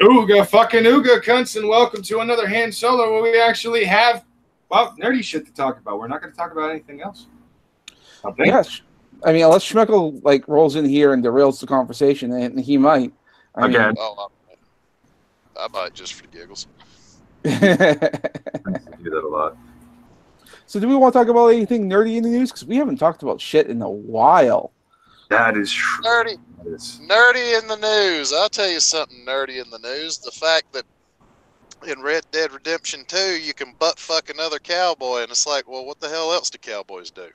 Ooga, fucking Ooga, cunts, and welcome to another hand solo where we actually have, well, nerdy shit to talk about. We're not going to talk about anything else. Yes. I mean, unless Schmeckle rolls in here and derails the conversation, and he might. I Again. I might just for giggles. I do that a lot. So do we want to talk about anything nerdy in the news? Because we haven't talked about shit in a while. That is true. Nerdy in the news. I'll tell you something nerdy in the news. The fact that in Red Dead Redemption 2, you can butt fuck another cowboy, and it's like, well, what the hell else do cowboys do?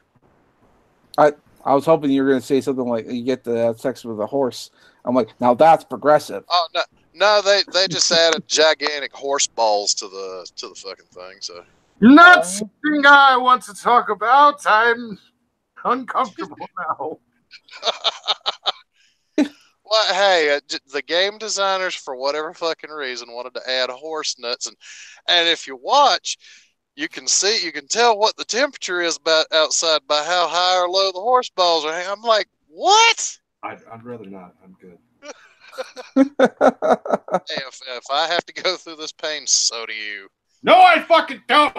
I was hoping you were going to say something like you get to have sex with a horse. I'm like, now that's progressive. Oh no, they just added gigantic horse balls to the fucking thing. So not something I want to talk about. I'm uncomfortable now. Well, hey, the game designers, for whatever fucking reason, wanted to add horse nuts, and if you watch, you can tell what the temperature is about outside by how high or low the horse balls are. I'm like, what? I'd rather not. I'm good. Hey, if I have to go through this pain, so do you. No, I fucking don't.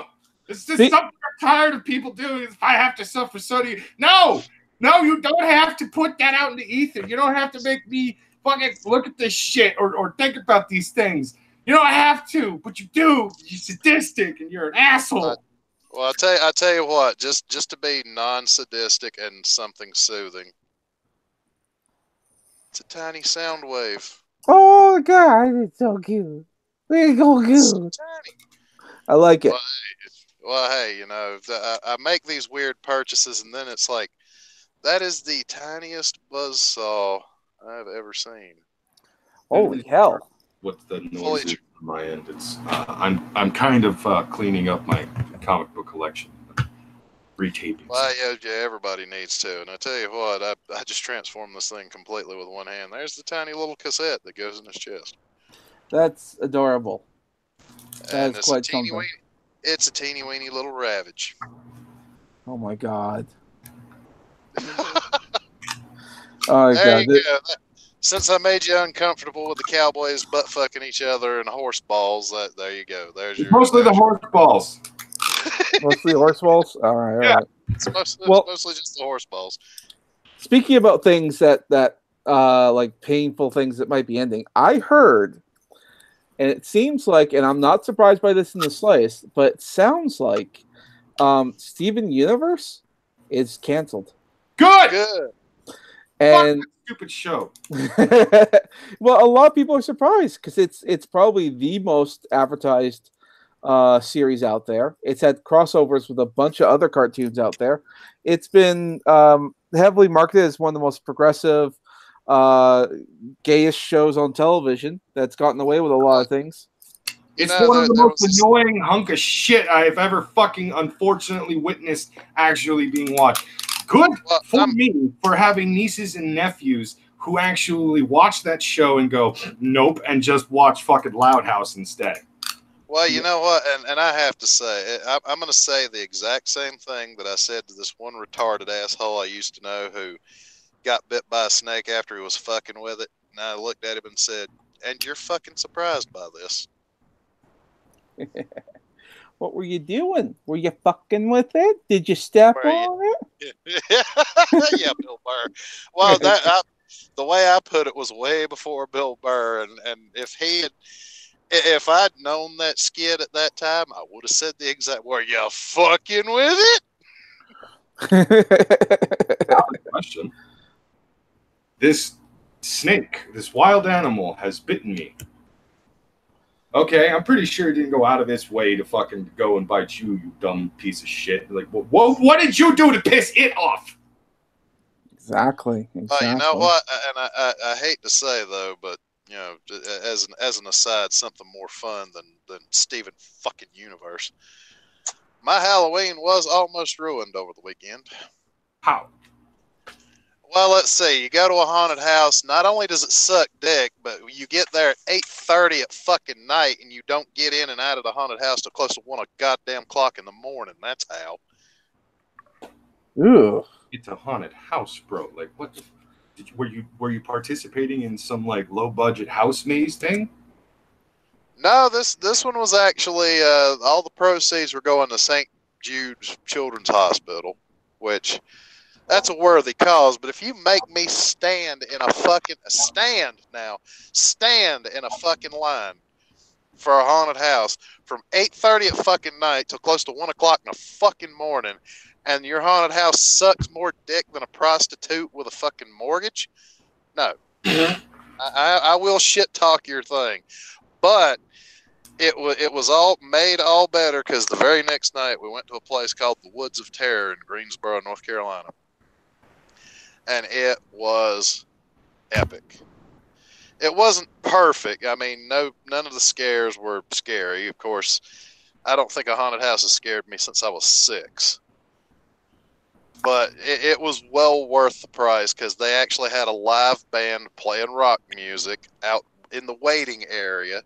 It's just something I'm tired of people doing. If I have to suffer, so do you. No, you don't have to put that out in the ether. You don't have to make me fucking look at this shit or think about these things. You don't have to, but you do. You're sadistic and you're an asshole. Well, I tell you what, just to be non-sadistic and something soothing. It's a tiny sound wave. Oh God, it's so cute. It's so cute. It's so tiny. I like it. Well, hey, you know, I make these weird purchases, and then it's like, that is the tiniest buzzsaw I've ever seen. Holy hell! What the noise is on my end? It's I'm kind of cleaning up my comic book collection, retaping. Well, yeah, everybody needs to. And I tell you what, I just transformed this thing completely with one hand. There's the tiny little cassette that goes in his chest. That's adorable. And it's quite something. It's a teeny weeny little ravage. Oh my God. Oh God. Since I made you uncomfortable with the cowboys butt fucking each other and horse balls, there you go. Mostly the horse balls. Mostly horse balls? All right. It's mostly just the horse balls. Speaking about things that like painful things that might be ending, I heard, and it seems like, and I'm not surprised by this in the slightest, but it sounds like Steven Universe is canceled. Good. And fuck that stupid show. Well, a lot of people are surprised because it's probably the most advertised series out there. It's had crossovers with a bunch of other cartoons out there. It's been heavily marketed as one of the most progressive, gayest shows on television that's gotten away with a lot of things. It's one of the most annoying hunk of shit I've ever fucking unfortunately witnessed actually being watched. Good for me for having nieces and nephews who actually watch that show and go, nope, and just watch fucking Loud House instead. Well, you know what, and I have to say, I'm going to say the exact same thing that I said to this one retarded asshole I used to know who got bit by a snake after he was fucking with it. And I looked at him and said, and you're fucking surprised by this. What were you doing? Were you fucking with it? Did you step on it? Yeah, Bill Burr. Well, the way I put it was way before Bill Burr, and if I'd known that skit at that time, I would have said the exact, were you fucking with it? Question. This snake, this wild animal, has bitten me. Okay, I'm pretty sure he didn't go out of his way to fucking go and bite you, you dumb piece of shit. Like, what did you do to piss it off? Exactly. You know what? And I hate to say though, but you know, as an aside, something more fun than Steven fucking Universe. My Halloween was almost ruined over the weekend. How? Well, let's see. You go to a haunted house. Not only does it suck dick, but you get there at 8:30 at fucking night, and you don't get in and out of the haunted house till close to 1 goddamn clock in the morning. That's how. Ooh. It's a haunted house, bro. Like, what? Were you participating in some like low budget house maze thing? No, this one was actually all the proceeds were going to St. Jude's Children's Hospital, which that's a worthy cause. But if you make me stand in a fucking line for a haunted house from 8:30 at fucking night till close to 1 o'clock in the fucking morning, and your haunted house sucks more dick than a prostitute with a fucking mortgage, no, I will shit talk your thing, but. It was all made all better because the very next night we went to a place called the Woods of Terror in Greensboro, North Carolina, and it was epic. It wasn't perfect. I mean, none of the scares were scary. Of course, I don't think a haunted house has scared me since I was 6. But it was well worth the price because they actually had a live band playing rock music out in the waiting area.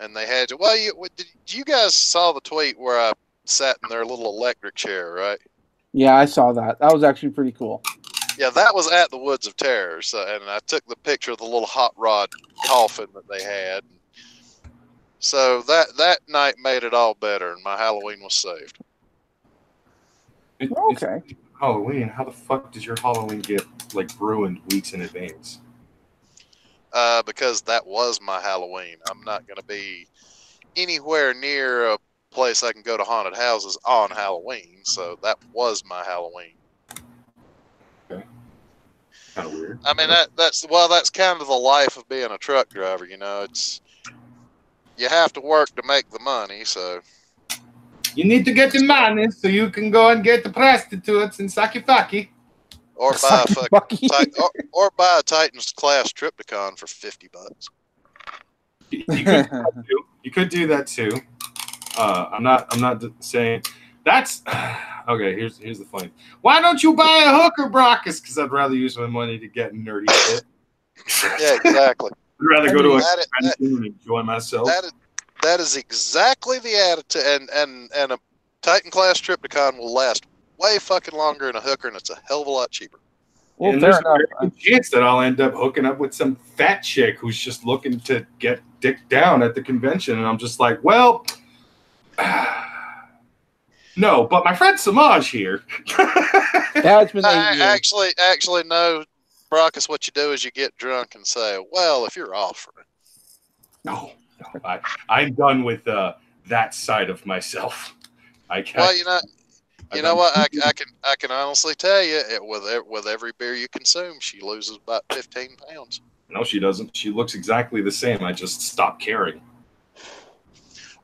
And they had you guys saw the tweet where I sat in their little electric chair, right? Yeah, I saw that. That was actually pretty cool. Yeah, that was at the Woods of Terror. So, and I took the picture of the little hot rod coffin that they had. So that night made it all better, and my Halloween was saved. Okay. Halloween. How the fuck does your Halloween get like ruined weeks in advance? Because that was my Halloween. I'm not going to be anywhere near a place I can go to haunted houses on Halloween, so that was my Halloween. Okay. Kind of weird. I mean, that's kind of the life of being a truck driver, you know. You have to work to make the money, so. You need to get the money so you can go and get the prostitutes and saki. Or buy or buy a Titans class Tripticon for $50. You could do that too. I'm not saying that's okay. Here's the funny. Why don't you buy a hooker, Brockus? Because I'd rather use my money to get nerdy shit. Yeah, exactly. I'd rather go to a convention and enjoy myself. That is exactly the attitude, and a Titan class Tripticon will last way fucking longer than a hooker, and it's a hell of a lot cheaper. Well, and fair there's enough. a good chance that I'll end up hooking up with some fat chick who's just looking to get dick down at the convention, and I'm just like, well, no. But my friend Semaj here. That's been 8 years. Actually, no, Brockus. What you do is you get drunk and say, "Well, if you're offering." No, I'm done with that side of myself. Well, you know what? I can honestly tell you, with every beer you consume, she loses about 15 pounds. No, she doesn't. She looks exactly the same. I just stopped caring.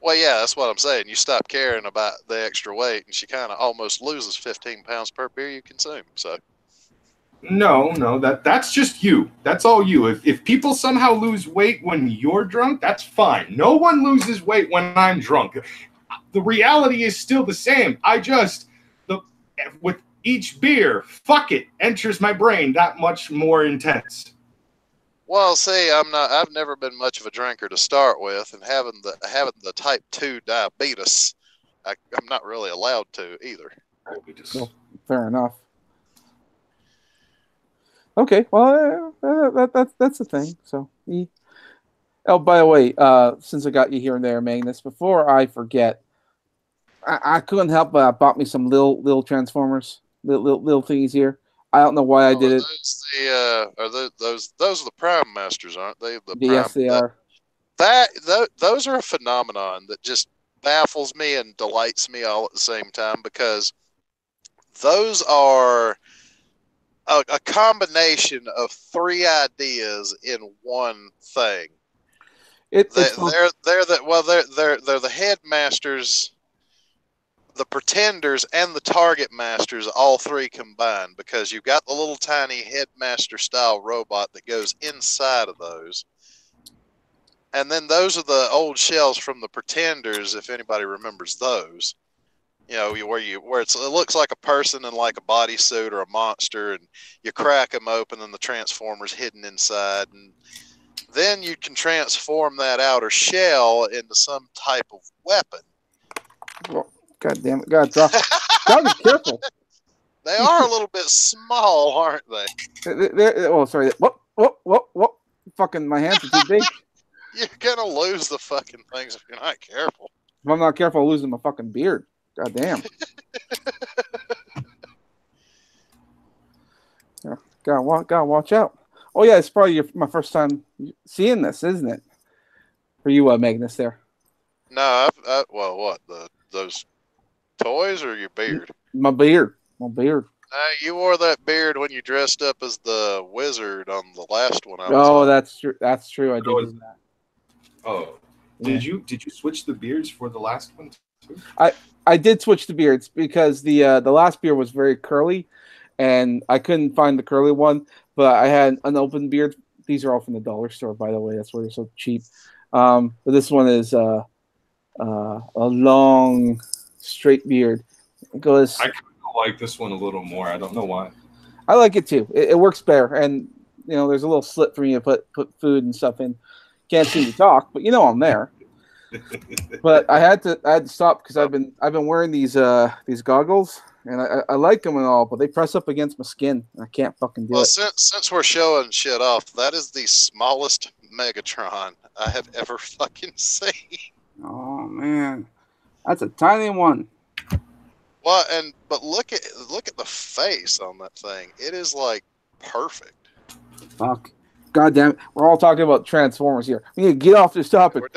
Well, yeah, that's what I'm saying. You stop caring about the extra weight, and she kind of almost loses 15 pounds per beer you consume. So. No, that's just you. That's all you. If people somehow lose weight when you're drunk, that's fine. No one loses weight when I'm drunk. The reality is still the same. With each beer, fuck it, enters my brain that much more intense. Well, see, I've never been much of a drinker to start with, and having the type 2 diabetes, I'm not really allowed to either. Well, fair enough. Okay, well, that's the thing. So, oh, by the way, since I got you here and there, Magnus, before I forget, I couldn't help but I bought me some little Transformers, little thingies here. I don't know why I did it. Those are the Prime Masters, aren't they? Yes, they are. Those are a phenomenon that just baffles me and delights me all at the same time, because those are a combination of 3 ideas in one thing. They're the headmasters, the pretenders, and the target masters, all 3 combined, because you've got the little tiny headmaster style robot that goes inside of those. And then those are the old shells from the pretenders, if anybody remembers those. You know, where it looks like a person in like a bodysuit or a monster, and you crack them open and the Transformer's hidden inside, and then you can transform that outer shell into some type of weapon. Well, God damn it! God, drop. Gotta be careful. They are a little bit small, aren't they? Oh, sorry. What? Fucking, my hands are too big. You're gonna lose the fucking things if you're not careful. If I'm not careful, I'm losing my fucking beard. God damn. Yeah, gotta watch out. Oh yeah, it's probably my first time seeing this, isn't it? For you, Magnus, there. No, well, what those toys or your beard? My beard. My beard. You wore that beard when you dressed up as the wizard on the last one I was Oh, on. that's true. That's true. I did do that. Oh, Yeah. did you switch the beards for the last one too? I did switch the beards because the last beard was very curly, and I couldn't find the curly one. But I had an open beard. These are all from the dollar store, by the way. That's why they're so cheap. But this one is a long, straight beard. It goes. I kind of like this one a little more. I don't know why. I like it too. It works better, and there's a little slit for me to put food and stuff in. Can't see me talk, but I'm there. But I had to stop because I've been wearing these goggles, and I like them and all, but they press up against my skin. And I can't fucking do it. Well, since we're showing shit off, that is the smallest Megatron I have ever fucking seen. Oh man, that's a tiny one. Well, but look at the face on that thing. It is like perfect. Fuck. God damn it. We're all talking about Transformers here. We need to get off this topic. We're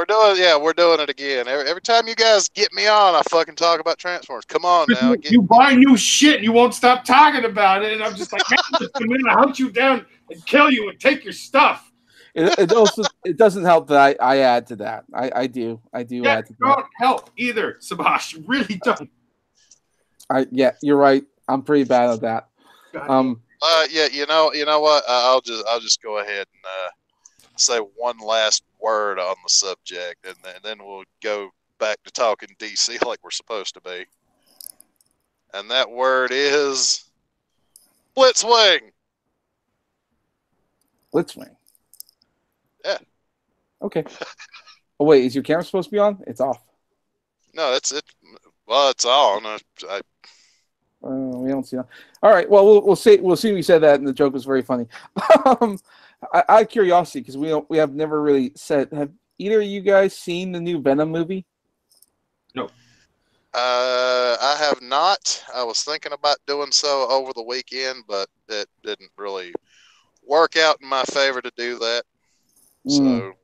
doing it again. Every time you guys get me on, I fucking talk about Transformers. Come on now. You buy new shit and you won't stop talking about it, and I'm just like, man, I'm gonna hunt you down and kill you and take your stuff. It doesn't help that I add to that. I do add to that. Don't help either, Semaj. You really don't. Yeah, you're right. I'm pretty bad at that. Yeah, you know what? I'll just go ahead and say one last word on the subject, and then we'll go back to talking DC like we're supposed to be. And that word is Blitzwing. Blitzwing. Yeah. Okay. Oh wait, is your camera supposed to be on? It's off. No, it's Well, it's on. We don't see that. All right. Well, we'll see. We'll see. We said that, and the joke was very funny. I have curiosity because we have never really said. Have either of you guys seen the new Venom movie? No. I have not. I was thinking about doing so over the weekend, but it didn't really work out in my favor to do that. So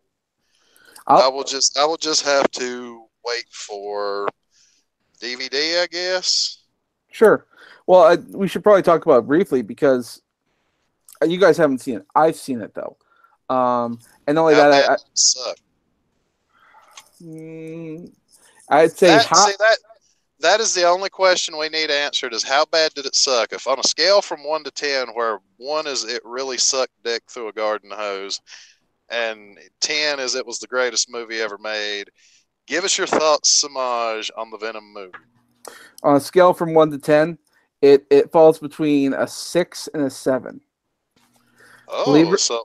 I will just have to wait for DVD, I guess. Sure. Well, we should probably talk about it briefly because you guys haven't seen it. I've seen it though, and not only that, I'd say that is the only question we need answered is how bad did it suck? If on a scale from 1 to 10, where 1 is it really sucked dick through a garden hose, and 10 is it was the greatest movie ever made. Give us your thoughts, Semaj, on the Venom movie. On a scale from 1 to 10, it falls between a 6 and a 7. Oh, so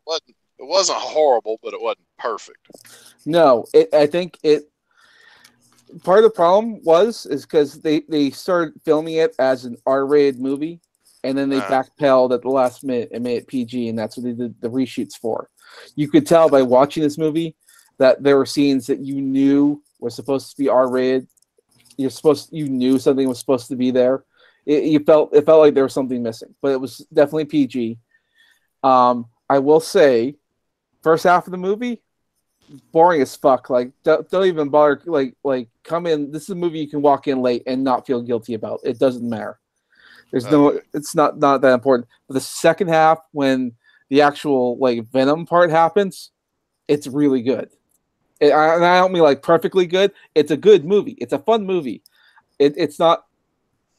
it wasn't horrible, but it wasn't perfect. No, I think part of the problem is because they started filming it as an R-rated movie, and then they backpedaled at the last minute and made it PG, and that's what they did the reshoots for. You could tell by watching this movie that there were scenes that you knew were supposed to be R-rated. You knew something was supposed to be there. It felt like there was something missing, but it was definitely PG. I will say, first half of the movie, boring as fuck. Like don't even bother. Like come in. This is a movie you can walk in late and not feel guilty about. It doesn't matter. It's not that important. But the second half, when the actual Venom part happens, it's really good. And I don't mean perfectly good. It's a good movie. It's a fun movie. It's not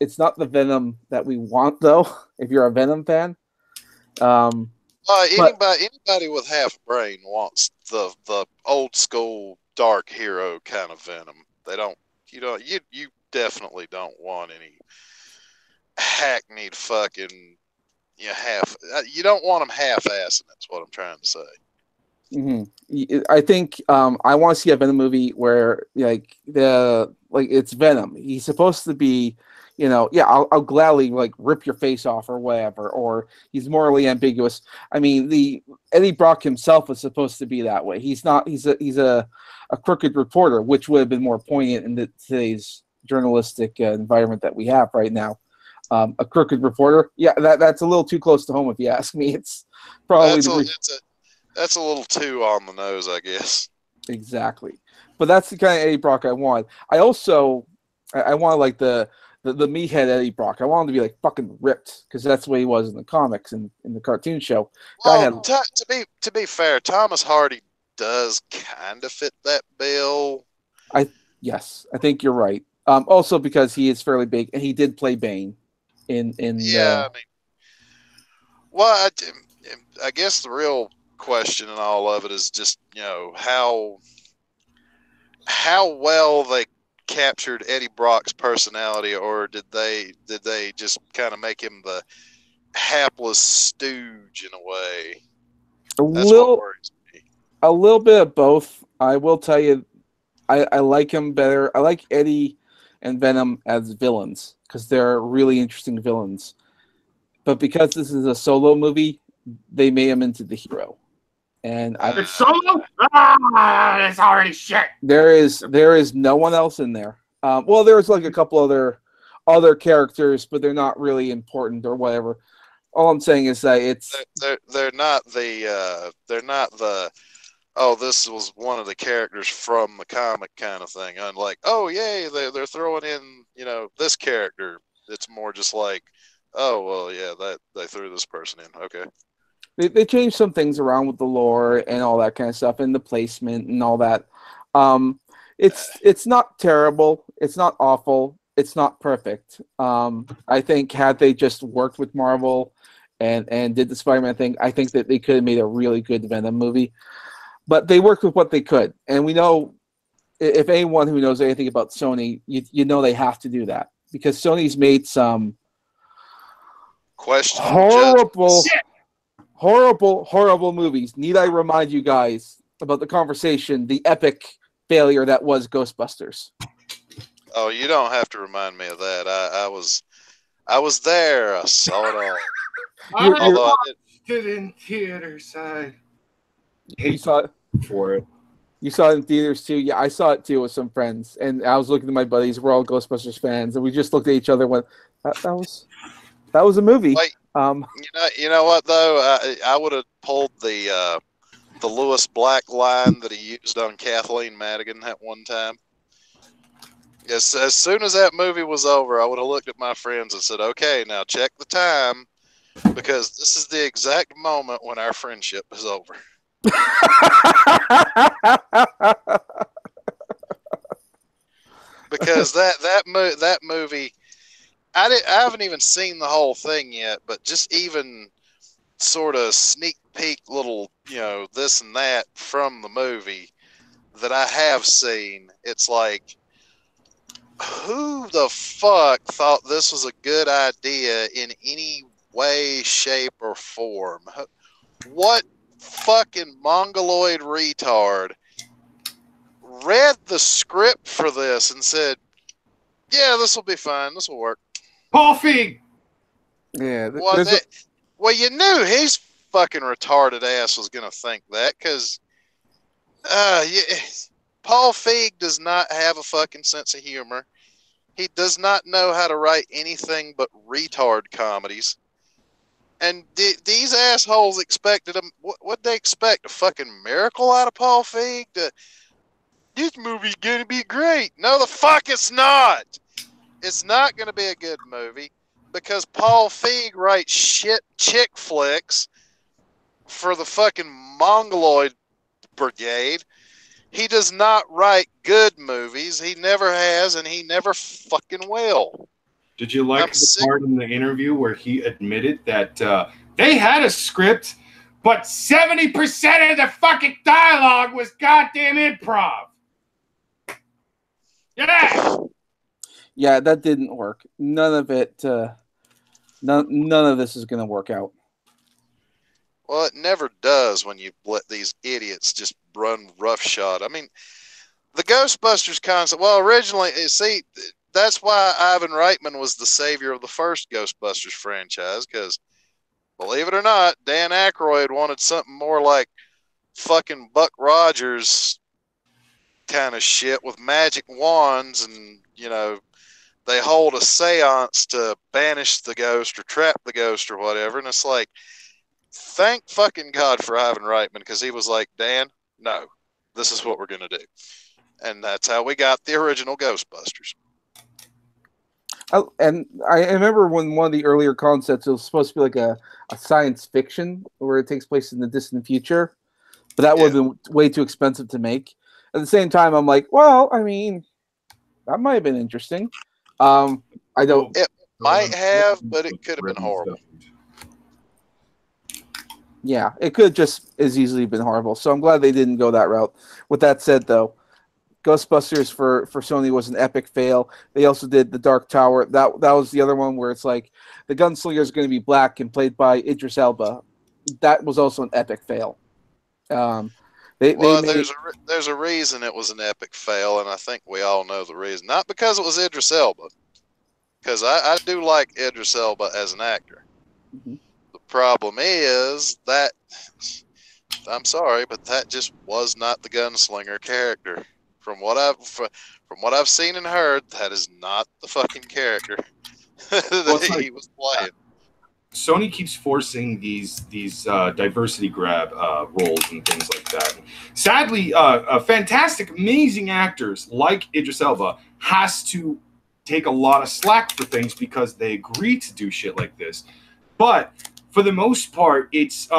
the Venom that we want though. If you're a Venom fan, anybody with half a brain wants the old school dark hero kind of Venom. You definitely don't want any hackneyed fucking you don't want them half-assing. That's what I'm trying to say. Mm-hmm. I think I want to see a Venom movie where it's Venom. He's supposed to be, yeah, I'll gladly like rip your face off or whatever, or he's morally ambiguous. I mean, the Eddie Brock himself was supposed to be that way. He's not. He's a crooked reporter, which would have been more poignant in today's journalistic environment that we have right now. A crooked reporter, yeah, that's a little too close to home if you ask me. It's probably that's a little too on the nose, I guess. Exactly, but that's the kind of Eddie Brock I want. I also I want like the meathead Eddie Brock. I want him to be like fucking ripped because that's the way he was in the comics and in the cartoon show. Well, to be fair, Thomas Hardy does kind of fit that bill. Yes, I think you're right. Also because he is fairly big and he did play Bane in yeah. I mean, well, I guess the real question in all of it is just how well they captured Eddie Brock's personality, or did they just kind of make him the hapless stooge in a way? That's what worries me. A little bit of both. I will tell you, I like him better. I like Eddie and Venom as villains because they're really interesting villains. But because this is a solo movie, they made him into the hero. And it's solo? It's already shit. There is no one else in there. Well, there's like a couple other characters, but they're not really important or whatever. All I'm saying is that they're not the oh, this was one of the characters from the comic kind of thing. Unlike, oh yay, they're throwing in this character. It's more just like, oh well, yeah, that they threw this person in. Okay. They changed some things around with the lore and all that kind of stuff and the placement and all that. It's not terrible. It's not awful. It's not perfect. I think had they just worked with Marvel and did the Spider-Man thing, I think that they could have made a really good Venom movie. But they worked with what they could. And we know, if anyone who knows anything about Sony, you know they have to do that. Because Sony's made some horrible movies. Need I remind you guys about the conversation, the epic failure that was Ghostbusters? Oh, you don't have to remind me of that. I was there. I saw it all. I watched it in theaters. You saw it for it. You saw it in theaters too. Yeah, I saw it too with some friends, and I was looking at my buddies. We're all Ghostbusters fans, and we just looked at each other and went, "That was a movie." Wait, you know what though? I would have pulled the Lewis Black line that he used on Kathleen Madigan at one time. As soon as that movie was over, I would have looked at my friends and said, "Okay, now check the time, because this is the exact moment when our friendship is over." Because that movie, I haven't even seen the whole thing yet, but just even sort of sneak peek little, this and that from the movie that I have seen, it's like, who the fuck thought this was a good idea in any way, shape, or form? What fucking mongoloid retard read the script for this and said, "Yeah, this will be fine. This will work." Paul Feig. Yeah. Well, you knew his fucking retarded ass was gonna think that, because Paul Feig does not have a fucking sense of humor. He does not know how to write anything but retard comedies. And these assholes expected him. What they expect? A fucking miracle out of Paul Feig? This movie's gonna be great. No, the fuck it's not. It's not gonna be a good movie because Paul Feig writes shit chick flicks for the fucking Mongoloid Brigade. He does not write good movies. He never has, and he never fucking will. Did you like the part in the interview where he admitted that they had a script, but 70% of the fucking dialogue was goddamn improv? Yeah. Yeah, that didn't work. None of it. None of this is going to work out. Well, it never does when you let these idiots just run roughshod. I mean, the Ghostbusters concept. Well, originally, see, that's why Ivan Reitman was the savior of the first Ghostbusters franchise, because believe it or not, Dan Aykroyd wanted something more like fucking Buck Rogers kind of shit with magic wands, and they hold a seance to banish the ghost or trap the ghost or whatever. And it's like, thank fucking God for Ivan Reitman, because he was like, Dan, no, this is what we're going to do. And that's how we got the original Ghostbusters. And I remember when one of the earlier concepts, it was supposed to be like a science fiction where it takes place in the distant future, but that would have been way too expensive to make. At the same time, I'm like, well, I mean, that might have been interesting. I don't. It might have, but it could have been horrible. Yeah, it could just as easily been horrible. So I'm glad they didn't go that route. With that said, though, Ghostbusters for Sony was an epic fail. They also did The Dark Tower. That was the other one where it's like the gunslinger is going to be black and played by Idris Elba. That was also an epic fail. There's a reason it was an epic fail, and I think we all know the reason. Not because it was Idris Elba, because I do like Idris Elba as an actor. Mm-hmm. The problem is that, I'm sorry, but that just was not the gunslinger character. From what I've seen and heard, that is not the fucking character that he was playing. Sony keeps forcing these diversity grab roles and things like that. Sadly, fantastic, amazing actors like Idris Elba has to take a lot of slack for things because they agree to do shit like this. But for the most part, it's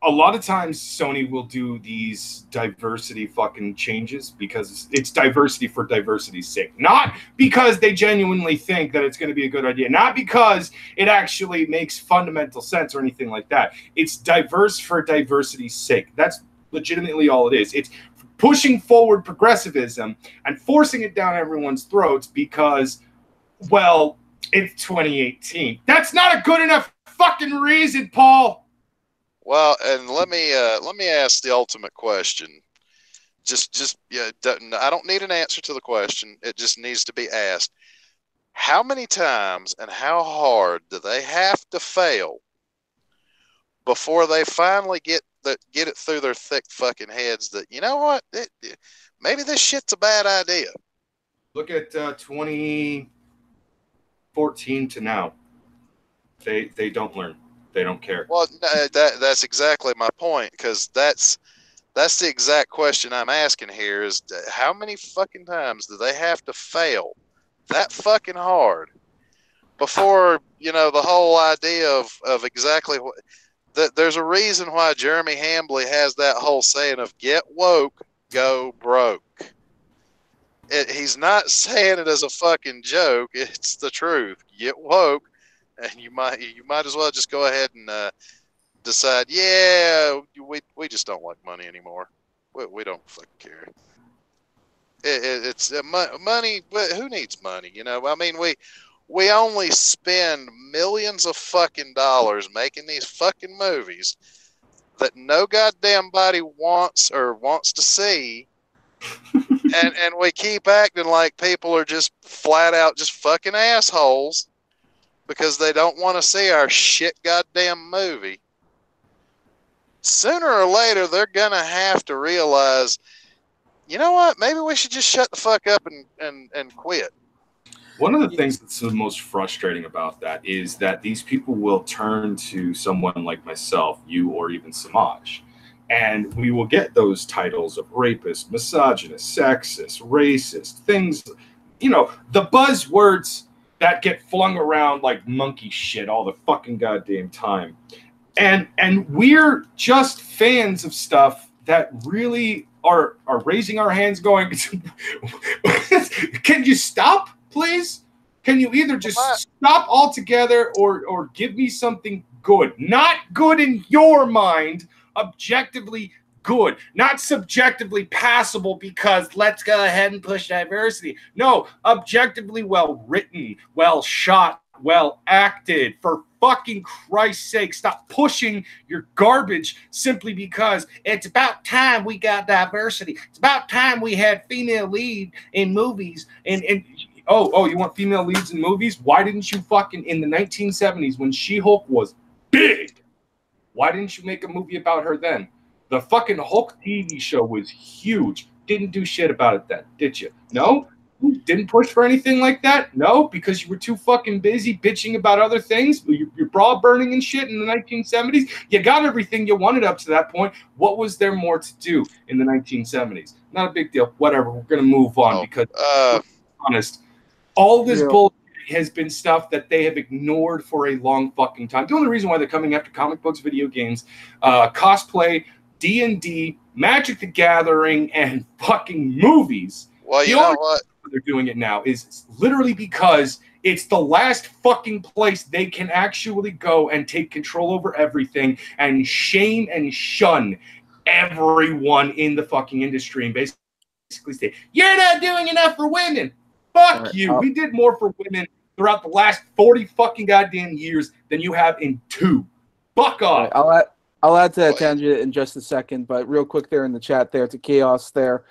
a lot of times Sony will do these diversity fucking changes because it's diversity for diversity's sake. Not because they genuinely think that it's going to be a good idea. Not because it actually makes fundamental sense or anything like that. It's diverse for diversity's sake. That's legitimately all it is. It's pushing forward progressivism and forcing it down everyone's throats because, well, it's 2018. That's not a good enough fucking reason, Paul. Well, and let me ask the ultimate question. I don't need an answer to the question. It just needs to be asked. How many times and how hard do they have to fail before they finally get it through their thick fucking heads that, you know what, maybe this shit's a bad idea? Look at 2014 to now. They don't learn. They don't care. Well, that's exactly my point, because that's the exact question I'm asking here is how many fucking times do they have to fail that fucking hard before, the whole idea of exactly what there's a reason why Jeremy Hambley has that whole saying of get woke, go broke. He's not saying it as a fucking joke. It's the truth. Get woke. And you might as well just go ahead and decide, yeah, we just don't like money anymore. We don't fucking care. It's money. Who needs money? I mean, we only spend millions of fucking dollars making these fucking movies that no goddamn body wants to see, and we keep acting like people are just flat out just fucking assholes because they don't want to see our shit goddamn movie. Sooner or later, they're going to have to realize, you know what, maybe we should just shut the fuck up and quit. One of the things that's the most frustrating about that is that these people will turn to someone like myself, you, or even Semaj, and we will get those titles of rapist, misogynist, sexist, racist, things, the buzzwords that get flung around like monkey shit all the fucking goddamn time. And we're just fans of stuff that really are raising our hands going, can you stop, please? Can you either just stop altogether or give me something good? Not good in your mind, objectively good, not subjectively passable because let's go ahead and push diversity. No, objectively well written, well shot, well acted. For fucking Christ's sake, stop pushing your garbage simply because it's about time we got diversity. It's about time we had female lead in movies. And oh, you want female leads in movies? Why didn't you fucking, in the 1970s when She-Hulk was big, why didn't you make a movie about her then? The fucking Hulk TV show was huge. Didn't do shit about it then, did you? No? Didn't push for anything like that? No? Because you were too fucking busy bitching about other things? Your bra burning and shit in the 1970s? You got everything you wanted up to that point. What was there more to do in the 1970s? Not a big deal. Whatever. We're going to move on because, to be honest, all this bullshit has been stuff that they have ignored for a long fucking time. The only reason why they're coming after comic books, video games, cosplay, D&D, Magic the Gathering, and fucking movies. Well, you know what? They're doing it now is literally because it's the last fucking place they can actually go and take control over everything and shame and shun everyone in the fucking industry and basically say, you're not doing enough for women. Fuck you. We did more for women throughout the last 40 fucking goddamn years than you have in 2. Fuck off. I'll add to that tangent in just a second, but real quick there in the chat there to Chaos there.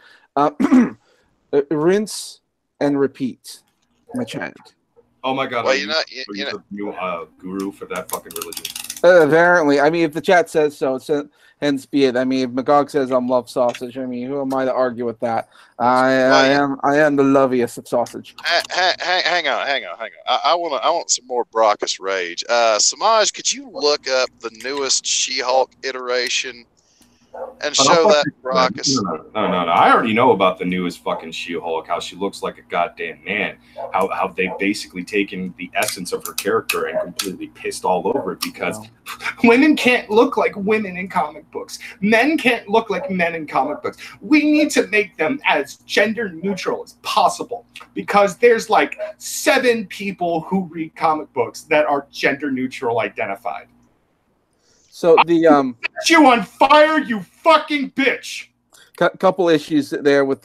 Rinse and repeat, my chat. Oh my god! Well, you know, new guru for that fucking religion. Apparently, I mean, if the chat says so, hence be it. I mean, if Magog says I'm love sausage, I mean, who am I to argue with that? I am the loveliest of sausage. Hang on. I want some more Brockus rage. Semaj, could you look up the newest She-Hulk iteration and show that Brockus? No. I already know about the newest fucking She-Hulk, how she looks like a goddamn man, how they've basically taken the essence of her character and completely pissed all over it because women can't look like women in comic books. Men can't look like men in comic books. We need to make them as gender neutral as possible because there's like 7 people who read comic books that are gender neutral identified. So the set you on fire, you fucking bitch. Couple issues there with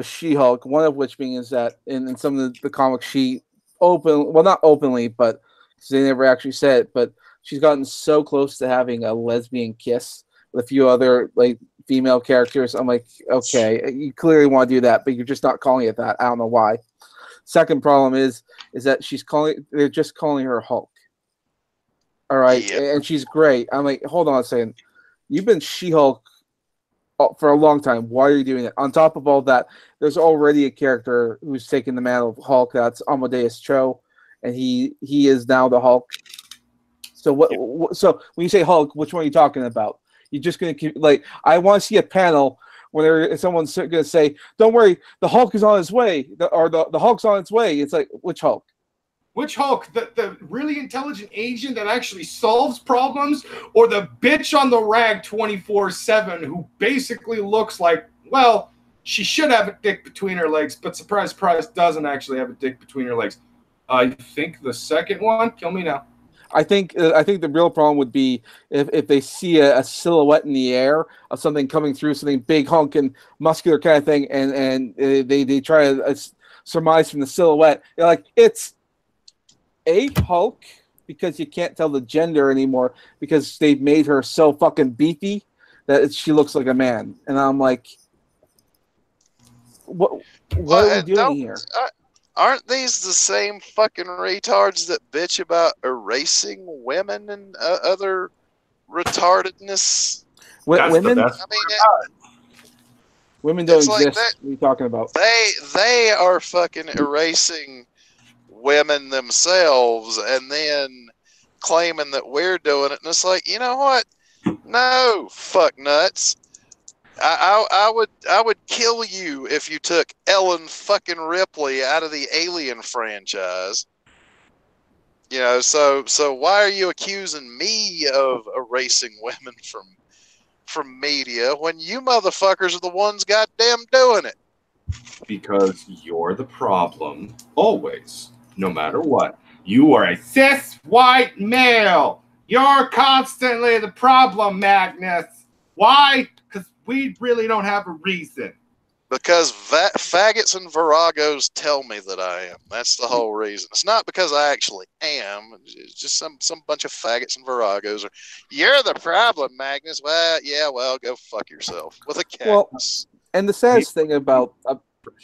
She-Hulk. One of which being is that in some of the comics she not openly, but they never actually said it, but she's gotten so close to having a lesbian kiss with a few other like female characters. I'm like, okay, you clearly want to do that, but you're just not calling it that. I don't know why. Second problem is that they're just calling her Hulk. All right, and she's great. I'm like, hold on a second. You've been She-Hulk for a long time. Why are you doing that? On top of all that, there's already a character who's taken the mantle of Hulk. That's Amadeus Cho, and he is now the Hulk. So so when you say Hulk, which one are you talking about? You're just gonna keep like I want to see a panel where someone's gonna say, "Don't worry, the Hulk is on his way," or the Hulk's on its way. It's like, which Hulk? Which Hulk? The really intelligent agent that actually solves problems, or the bitch on the rag 24/7 who basically looks like, well, she should have a dick between her legs, but surprise, surprise, doesn't actually have a dick between her legs. I think the second one. Kill me now. I think the real problem would be if they see a silhouette in the air of something coming through, something big, honking, muscular kind of thing, and they try to surmise from the silhouette. They're like, it's a Hulk, because you can't tell the gender anymore because they've made her so fucking beefy that she looks like a man. And I'm like, what are we doing here? Aren't these the same fucking retards that bitch about erasing women and other retardedness? Women? I mean, women don't exist. What are you talking about? They are fucking erasing women themselves and then claiming that we're doing it, and it's like, you know what? No, fuck nuts. I would kill you if you took Ellen fucking Ripley out of the Alien franchise. You know, so why are you accusing me of erasing women from media when you motherfuckers are the ones goddamn doing it? Because you're the problem always. No matter what. You are a cis white male. You're constantly the problem, Magnus. Why? Because we really don't have a reason. Because faggots and viragos tell me that I am. That's the whole reason. It's not because I actually am. It's just some bunch of faggots and viragos. You're the problem, Magnus. Well, yeah, well, go fuck yourself with a cactus. Well, and the saddest thing about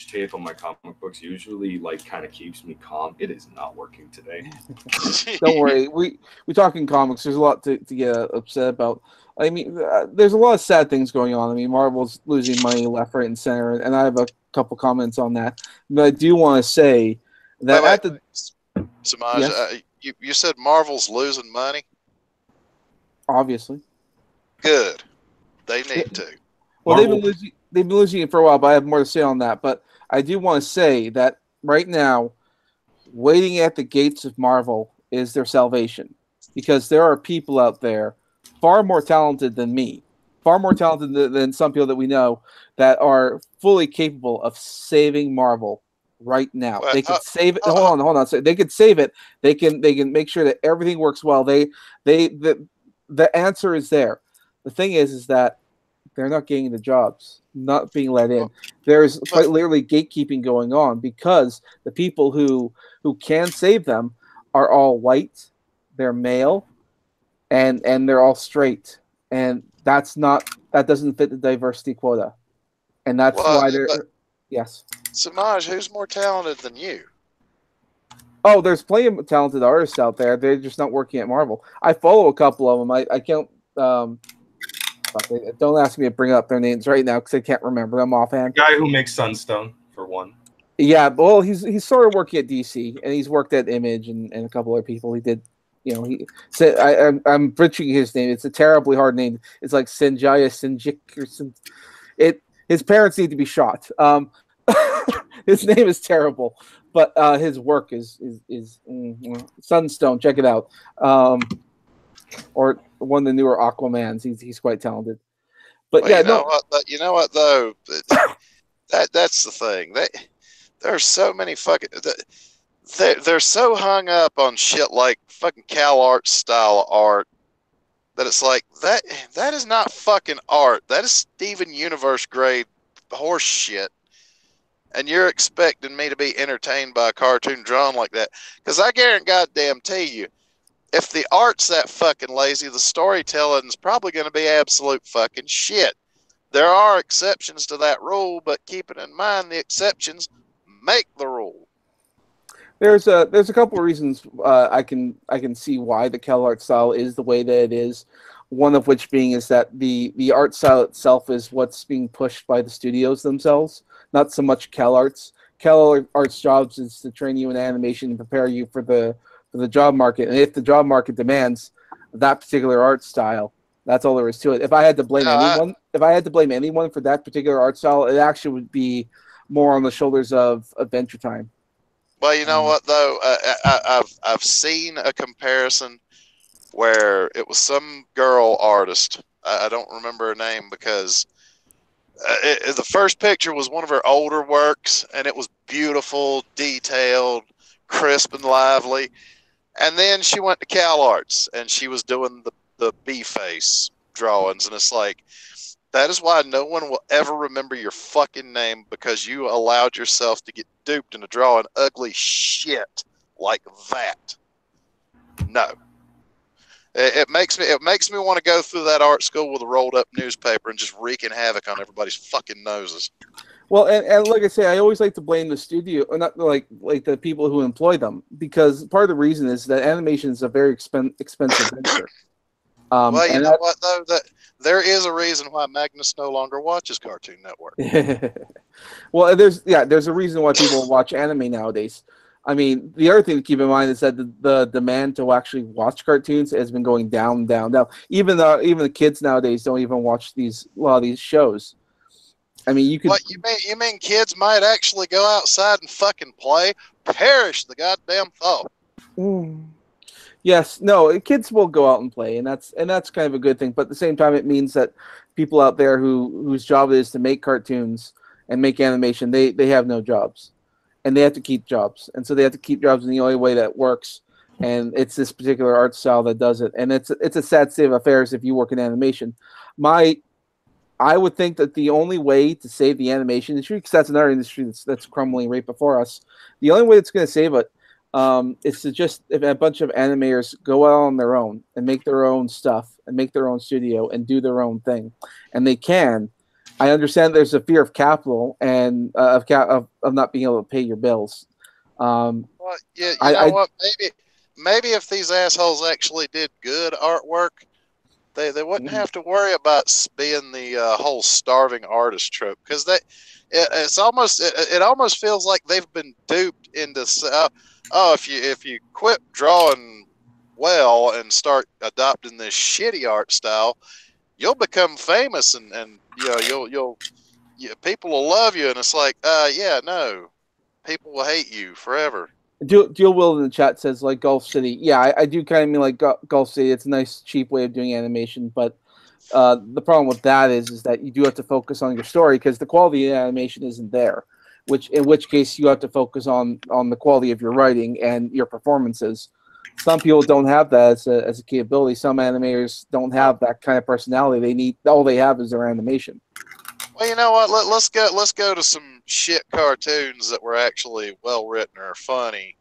tape on my comic books usually like kind of keeps me calm. It is not working today. Don't worry, we talking comics. There's a lot to get upset about. I mean, there's a lot of sad things going on. I mean, Marvel's losing money left, right, and center, and I have a couple comments on that. But I do want to say that Semaj, yes? You said Marvel's losing money? Obviously. Good. They need to. Well, they've been losing it for a while, but I have more to say on that. But I do want to say that right now, waiting at the gates of Marvel is their salvation, because there are people out there far more talented than me, far more talented than some people that we know, that are fully capable of saving Marvel right now. They could save it. Hold on. So they could save it. They can make sure that everything works well. The answer is there. The thing is that they're not getting the jobs, not being let in. There's quite literally gatekeeping going on, because the people who can save them are all white, they're male, and they're all straight, and that doesn't fit the diversity quota, and that's why they're yes. Semaj, who's more talented than you? Oh, there's plenty of talented artists out there. They're just not working at Marvel. I follow a couple of them. I can't. Don't ask me to bring up their names right now because I can't remember them offhand. The guy who makes Sunstone, for one. Yeah, well, he's sort of working at DC, and he's worked at Image and a couple other people. He did. You know, he said I'm butchering his name. It's a terribly hard name. It's like Sinjaya Sinjik or some. His parents need to be shot. His name is terrible, but his work is Sunstone. Check it out. Or one of the newer Aquamans. He's quite talented. But yeah, you know what though. That's the thing. There's so many fucking. They're so hung up on shit like fucking CalArts style art that it's like that is not fucking art. That is Steven Universe grade horse shit. And you're expecting me to be entertained by a cartoon drawn like that? Because I guarantee you, if the art's that fucking lazy, the storytelling's probably going to be absolute fucking shit. There are exceptions to that rule, but keeping in mind the exceptions make the rule. There's a couple of reasons I can see why the CalArt style is the way that it is. One of which being is that the art style itself is what's being pushed by the studios themselves, not so much CalArts. CalArts jobs is to train you in animation and prepare you for the job market. And if the job market demands that particular art style, that's all there is to it. If I had to blame anyone for that particular art style, it actually would be more on the shoulders of Adventure Time. Well, you know what though, I've seen a comparison where it was some girl artist. I don't remember her name because the first picture was one of her older works, and it was beautiful, detailed, crisp, and lively. And then she went to CalArts, and she was doing the B-face drawings, and it's like, that is why no one will ever remember your fucking name, because you allowed yourself to get duped into drawing ugly shit like that. No. It makes me want to go through that art school with a rolled up newspaper and just wreaking havoc on everybody's fucking noses. Well, and like I say, I always like to blame the studio, or not like the people who employ them, because part of the reason is that animation is a very expensive venture. Well, you know what though, that there is a reason why Magnus no longer watches Cartoon Network. Well, there's a reason why people watch anime nowadays. I mean, the other thing to keep in mind is that the demand to actually watch cartoons has been going down. Even the kids nowadays don't even watch a lot of these shows. I mean, What you mean? Kids might actually go outside and fucking play? Perish the goddamn thought. Yes, no, kids will go out and play, and that's kind of a good thing. But at the same time, it means that people out there whose job it is to make cartoons and make animation, they have no jobs. And they have to keep jobs, and so they have to keep jobs in the only way that works, and it's this particular art style that does it. And it's a sad state of affairs if you work in animation. My I would think that the only way to save the animation industry, because that's another industry that's crumbling right before us, the only way that's going to save it is to just if a bunch of animators go out on their own and make their own stuff and make their own studio and do their own thing, and they can. I understand there's a fear of capital and of not being able to pay your bills. Well, yeah, you know what? Maybe if these assholes actually did good artwork, they wouldn't have to worry about being the whole starving artist trope, because it almost feels like they've been duped into if you quit drawing well and start adopting this shitty art style, you'll become famous and people will love you, and it's like no, people will hate you forever. Deal Will in the chat says like Gulf City. Yeah, I do kind of mean like Gulf City. It's a nice cheap way of doing animation, but the problem with that is that you do have to focus on your story because the quality of the animation isn't there. In which case you have to focus on the quality of your writing and your performances. Some people don't have that as a capability. Some animators don't have that kind of personality. All they have is their animation. Well, you know what? Let's go to some shit cartoons that were actually well written or funny.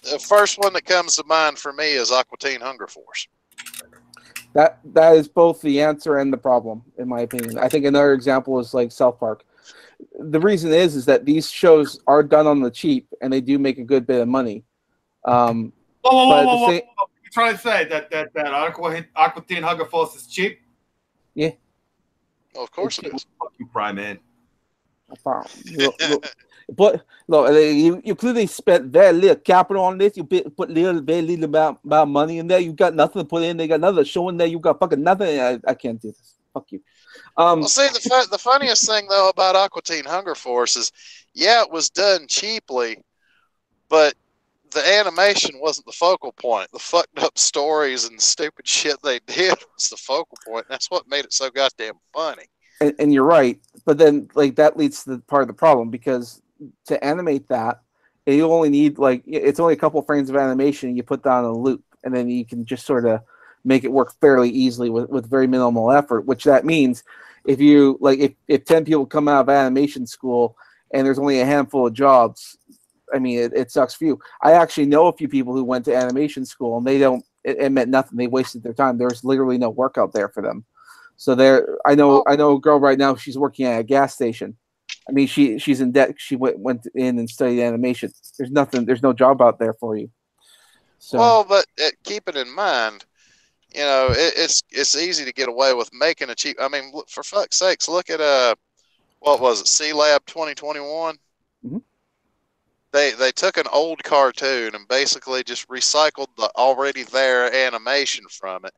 The first one that comes to mind for me is Aqua Teen Hunger Force. That is both the answer and the problem, in my opinion. I think another example is like South Park. The reason is that these shows are done on the cheap and they do make a good bit of money. Whoa. You're trying to say that Aqua Teen Hunger Force is cheap? Yeah. Well, of course it is. Fuck you, Prime Man. But look, you clearly spent very little capital on this. You put very little about money in there. You got nothing to put in. They got another show in there. You got fucking nothing. I can't do this. Fuck you. Well, see, the funniest thing though about Aqua Teen Hunger Force is, yeah, it was done cheaply, but the animation wasn't the focal point. The fucked up stories and stupid shit they did was the focal point. That's what made it so goddamn funny. And you're right, but then like that leads to the part of the problem, because to animate that, you only need it's only a couple frames of animation. You put that on a loop, and then you can just sort of make it work fairly easily with very minimal effort. Which that means if 10 people come out of animation school and there's only a handful of jobs, I mean it sucks for you. I actually know a few people who went to animation school and it meant nothing. They wasted their time. There's literally no work out there for them. So I know a girl right now. She's working at a gas station. I mean, she's in debt. She went in and studied animation. There's no job out there for you. So. Well, but keep it in mind, it's easy to get away with making a cheap. I mean, for fuck's sakes, look at what was it, C Lab 2021? Mm-hmm. They took an old cartoon and basically just recycled the already there animation from it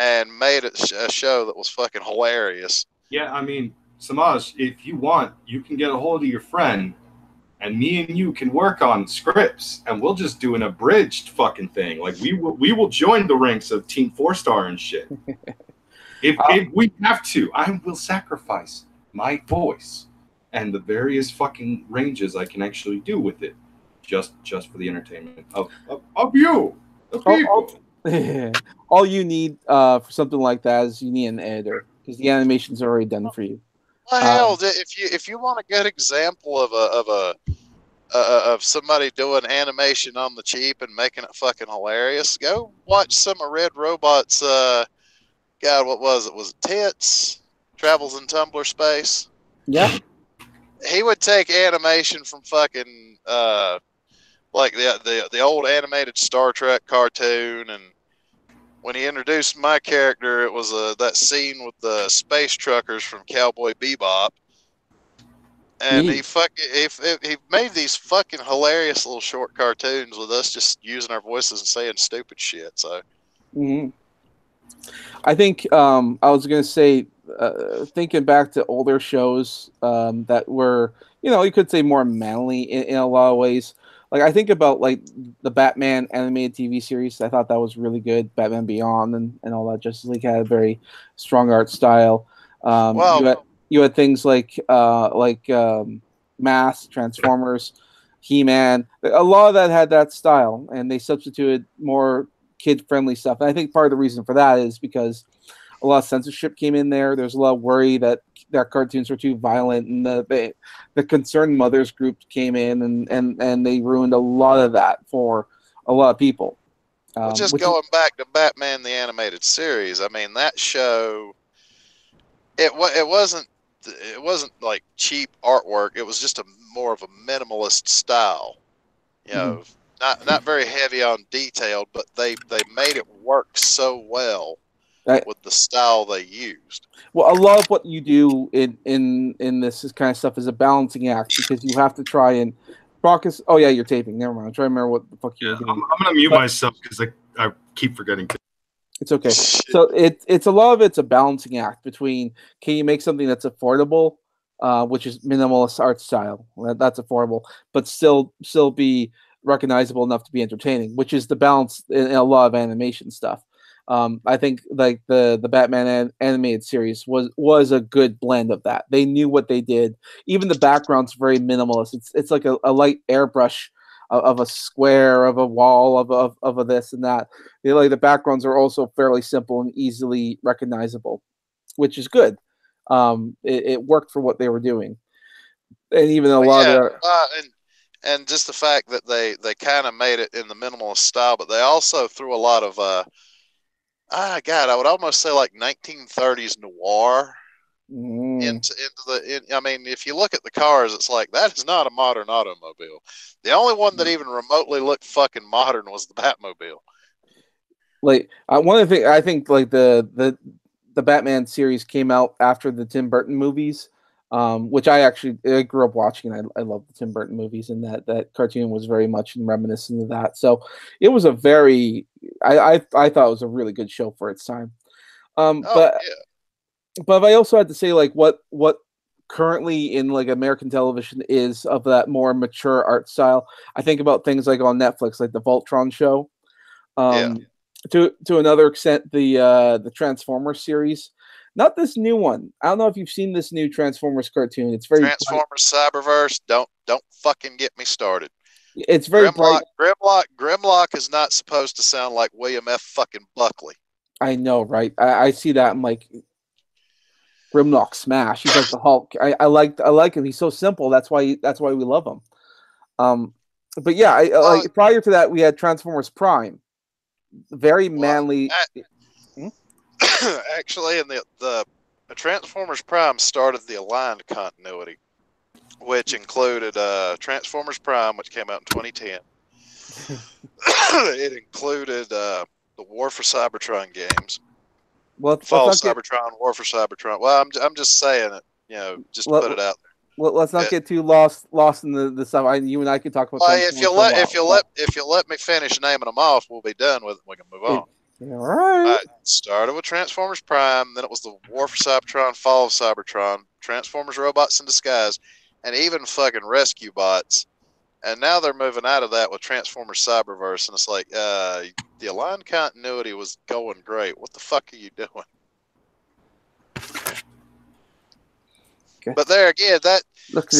and made it a show that was fucking hilarious. Yeah, I mean, Semaj, if you want, you can get a hold of your friend, and me and you can work on scripts, and we'll just do an abridged fucking thing. Like we will join the ranks of Team 4-Star and shit. If we have to, I will sacrifice my voice and the various fucking ranges I can actually do with it, just for the entertainment of you, the people. All you need for something like that is you need an editor, because the animation's already done for you. Well, hell, if you want a good example of somebody doing animation on the cheap and making it fucking hilarious, go watch some of Red Robot's. God, what was it? Was it Tits? Travels in Tumbler Space. Yeah. He would take animation from fucking like the old animated Star Trek cartoon, and when he introduced my character, it was that scene with the space truckers from Cowboy Bebop, and he made these fucking hilarious little short cartoons with us just using our voices and saying stupid shit. So, I think I was gonna say, thinking back to older shows that were, you could say more manly in a lot of ways. Like I think about like the Batman animated TV series. I thought that was really good. Batman Beyond and all that. Justice League had a very strong art style. You had things like Mass, Transformers, He-Man. A lot of that had that style, and they substituted more kid-friendly stuff. And I think part of the reason for that is because a lot of censorship came in there. There's a lot of worry that cartoons were too violent, and the concerned mothers group came in and they ruined a lot of that for a lot of people. Well, just going back to Batman the Animated Series, I mean, that show, it wasn't like cheap artwork. It was just more of a minimalist style. You know, not very heavy on detail, but they made it work so well with the style they used. Well, a lot of what you do in this kind of stuff is a balancing act, because you have to try and Brockus. Oh yeah, you're taping. Never mind. I'm trying to remember what the fuck you were doing. I'm gonna mute myself because I keep forgetting to. It's okay. So it's a lot of it's a balancing act between, can you make something that's affordable, which is minimalist art style, that's affordable, but still be recognizable enough to be entertaining, which is the balance in a lot of animation stuff. I think like the Batman animated series was a good blend of that. They knew what they did. Even the background's very minimalist. It's like a light airbrush of a square, of a wall, of a this and that. The backgrounds are also fairly simple and easily recognizable, which is good. It worked for what they were doing, and even a lot of and just the fact that they kind of made it in the minimalist style, but they also threw a lot of I would almost say like 1930s noir into the. I mean, if you look at the cars, it's like that is not a modern automobile. The only one that even remotely looked fucking modern was the Batmobile. Like one of the things, I think like the Batman series came out after the Tim Burton movies, which I grew up watching, and I love the Tim Burton movies, and that cartoon was very much reminiscent of that. So it was a very I thought it was a really good show for its time. But I also had to say, like, what currently in like American television is of that more mature art style. I think about things like on Netflix, like the Voltron show. To another extent, the Transformers series. Not this new one. I don't know if you've seen this new Transformers cartoon. It's very Transformers Cyberverse. Don't fucking get me started. It's very bright. Grimlock is not supposed to sound like William F. fucking Buckley. I know, right? I see that. I'm like, Grimlock smash. He's like the Hulk. I like him. He's so simple. That's why we love him. But yeah, prior to that, we had Transformers Prime. Very manly. Actually, and the Transformers Prime started the aligned continuity, which included Transformers Prime, which came out in 2010. It included the War for Cybertron games. Fall Cybertron, War for Cybertron. Well, I'm just saying it, just put it out there. Well, let's not get too lost in the stuff. You and I can talk about. Well, if you let me finish naming them off, we'll be done with it. We can move on. All right. Started with Transformers Prime, then it was the War for Cybertron, Fall of Cybertron, Transformers Robots in Disguise, and even fucking Rescue Bots. And now they're moving out of that with Transformers Cyberverse, and it's like the aligned continuity was going great. What the fuck are you doing? Okay. But there again, look at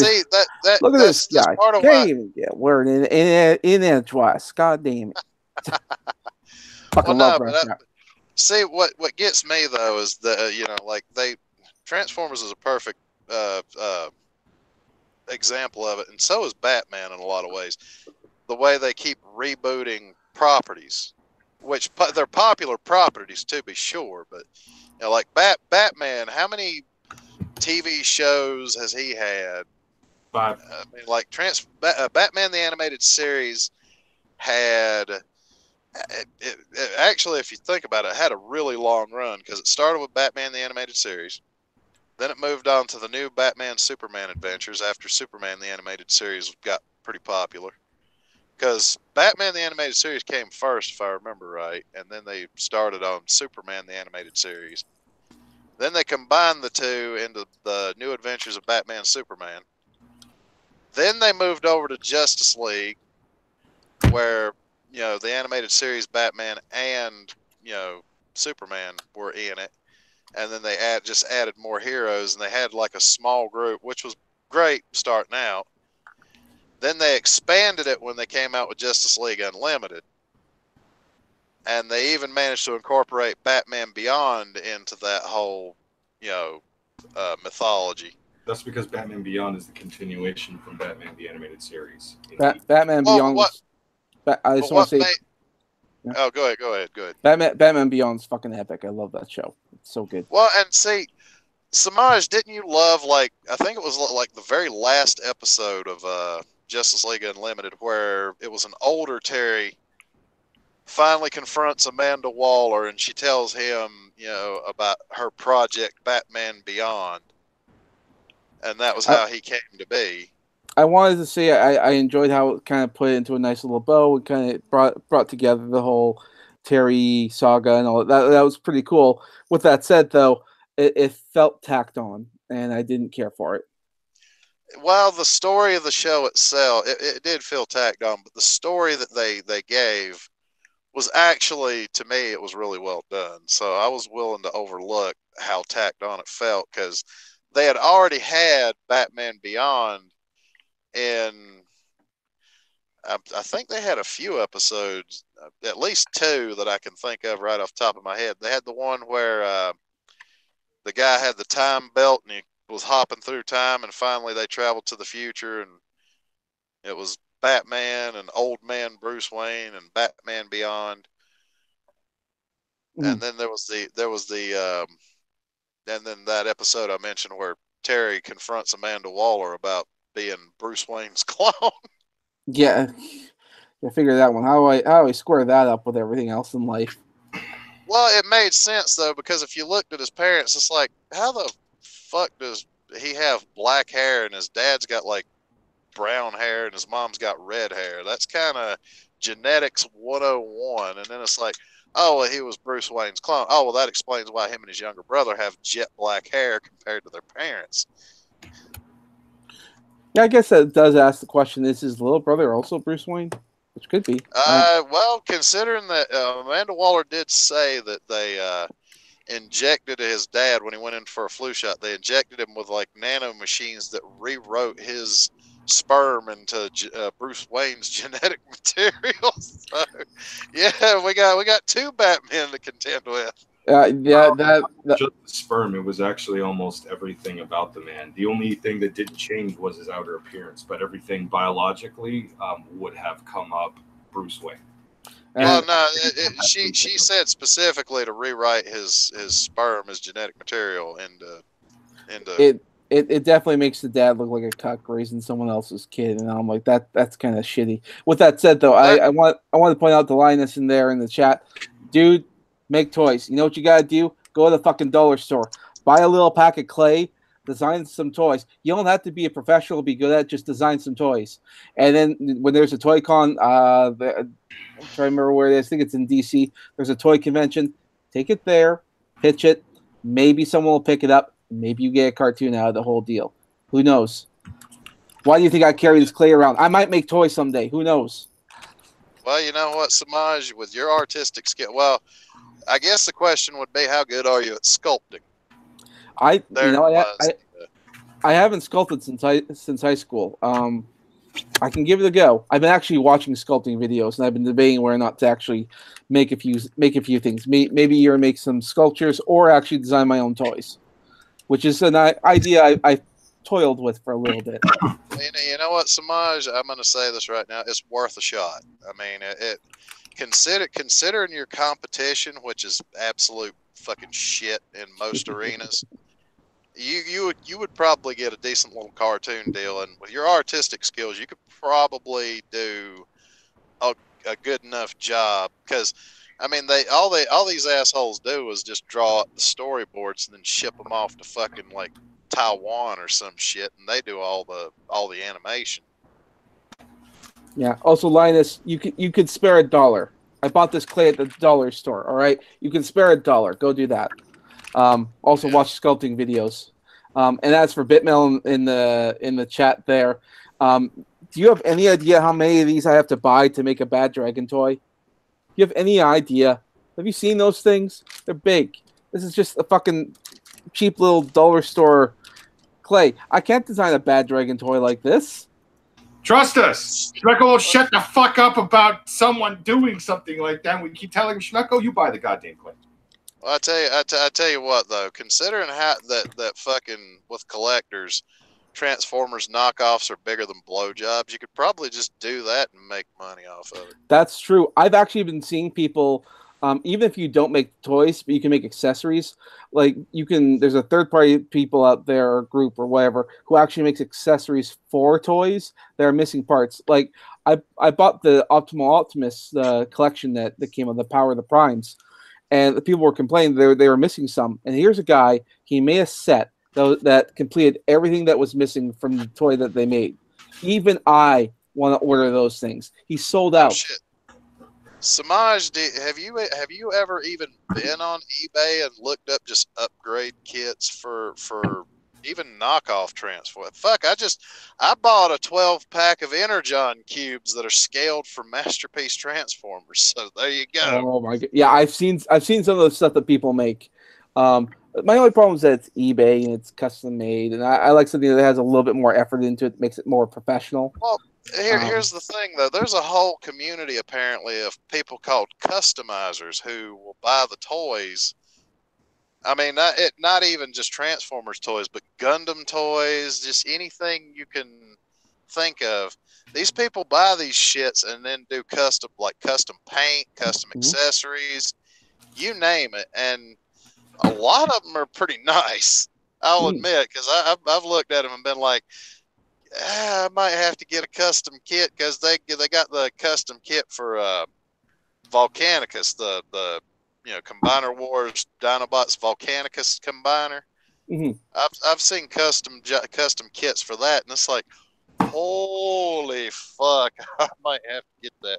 this guy. Can't even get word in edgewise. God damn it. See what gets me though is Transformers is a perfect example of it, and so is Batman in a lot of ways. The way they keep rebooting properties, which they're popular properties to be sure, but like Batman, how many TV shows has he had? 5. I mean, like Batman the Animated Series had. Actually, if you think about it, it had a really long run because it started with Batman the Animated Series. Then it moved on to the new Batman Superman adventures after Superman the Animated Series got pretty popular. Because Batman the Animated Series came first, if I remember right, and then they started on Superman the Animated Series. Then they combined the two into the new adventures of Batman Superman. Then they moved over to Justice League, where the animated series Batman and Superman were in it, and then they just added more heroes, and they had like a small group, which was great starting out. Then they expanded it when they came out with Justice League Unlimited, And they even managed to incorporate Batman Beyond into that whole, mythology. That's because Batman Beyond is the continuation from Batman the Animated Series. Batman Beyond was. I just want to say. Yeah. Oh, go ahead. Batman Beyond's fucking epic. I love that show. It's so good. Well, and see, Semaj, didn't you love, like, I think it was like the very last episode of Justice League Unlimited, where it was an older Terry finally confronts Amanda Waller, and she tells him, about her project Batman Beyond, and that was how he came to be. I wanted to say I enjoyed how it kind of put it into a nice little bow and kind of brought together the whole Terry saga and all that. That was pretty cool. With that said, though, it felt tacked on, and I didn't care for it. Well, the story of the show itself, it did feel tacked on, but the story that they gave was actually, to me, it was really well done. So I was willing to overlook how tacked on it felt, because they had already had Batman Beyond in, I think they had a few episodes, at least 2 that I can think of right off the top of my head. They had the one where the guy had the time belt and he was hopping through time, and finally they traveled to the future, and it was Batman and Old Man Bruce Wayne and Batman Beyond. And then there was the and then that episode I mentioned where Terry confronts Amanda Waller about being Bruce Wayne's clone. Yeah, I figured that one. How do I square that up with everything else in life? Well, it made sense though, because if you looked at his parents, it's like, how the fuck does he have black hair and his dad's got like brown hair and his mom's got red hair? That's kind of genetics 101. And then it's like, oh, well, he was Bruce Wayne's clone. Oh, well, that explains why him and his younger brother have jet black hair compared to their parents. Yeah, I guess that does ask the question, is his little brother also Bruce Wayne? Which could be. Well, considering that Amanda Waller did say that they injected his dad when he went in for a flu shot, they injected him with like nano machines that rewrote his sperm into Bruce Wayne's genetic material. So, yeah, we got 2 Batmen to contend with. Just the sperm. It was actually almost everything about the man. The only thing that didn't change was his outer appearance, but everything biologically would have come up Bruce Wayne. Well, no, she said specifically to rewrite his sperm, his genetic material, into. It definitely makes the dad look like a cuck raising someone else's kid, and I'm like, that's kind of shitty. With that said, though, I want to point out to Linus in there in the chat, dude. Make toys. You know what you gotta do? Go to the fucking dollar store. Buy a little pack of clay. Design some toys. You don't have to be a professional to be good at it. Just design some toys. And then when there's a toy con, I'm trying to remember where it is. I think it's in DC. There's a toy convention. Take it there. Pitch it. Maybe someone will pick it up. Maybe you get a cartoon out of the whole deal. Who knows? Why do you think I carry this clay around? I might make toys someday. Who knows? Well, you know what, Semaj, with your artistic skill, well, I guess the question would be, how good are you at sculpting? I haven't sculpted since high school. I can give it a go. I've been actually watching sculpting videos, and I've been debating whether or not to actually make a few things. Maybe either make some sculptures or actually design my own toys, which is an idea I toiled with for a little bit. You know what, Semaj? I'm going to say this right now. It's worth a shot. I mean, considering your competition, which is absolute fucking shit in most arenas, you would probably get a decent little cartoon deal, and with your artistic skills, you could probably do a good enough job. Because I mean, all these assholes do is just draw up the storyboards and then ship them off to fucking like Taiwan or some shit, and they do all the animation. Yeah. Also, Linus, you could spare $1. I bought this clay at the dollar store. All right, you can spare $1. Go do that. Also, watch sculpting videos. And as for Bitmail in the chat there, do you have any idea how many of these I have to buy to make a Bad Dragon toy? Do you have any idea? Have you seen those things? They're big. This is just a fucking cheap little dollar store clay. I can't design a Bad Dragon toy like this. Trust us. Schmeckle will shut the fuck up about someone doing something like that. We keep telling him, Schmeckle, you buy the goddamn clay. Well, I tell you what though, considering how that fucking with collectors, Transformers knockoffs are bigger than blowjobs, you could probably just do that and make money off of it. That's true. I've actually been seeing people, even if you don't make toys, but you can make accessories. Like you can, there's a third-party people out there, or group or whatever, who actually makes accessories for toys that are missing parts. Like I bought the Optimal Optimus collection that came on the Power of the Primes, and the people were complaining they were missing some. And here's a guy, he made a set that completed everything that was missing from the toy that they made. Even I want to order those things. He sold out. Oh, shit. Semaj, have you ever even been on eBay and looked up just upgrade kits for even knockoff Transform? Fuck, I bought a 12-pack of Energon cubes that are scaled for Masterpiece Transformers. So there you go. Oh my god! Yeah, I've seen some of the stuff that people make. My only problem is that it's eBay and it's custom made, and I like something that has a little bit more effort into it, makes it more professional. Well, here's the thing, though. There's a whole community, apparently, of people called customizers who will buy the toys. I mean, not even just Transformers toys, but Gundam toys, just anything you can think of. These people buy these shits and then do custom paint, custom accessories, you name it. And a lot of them are pretty nice, I'll admit, because I've looked at them and been like, I might have to get a custom kit, because they got the custom kit for Volcanicus, the Combiner Wars Dinobots Volcanicus Combiner. I've seen custom kits for that, and it's like, holy fuck, I might have to get that.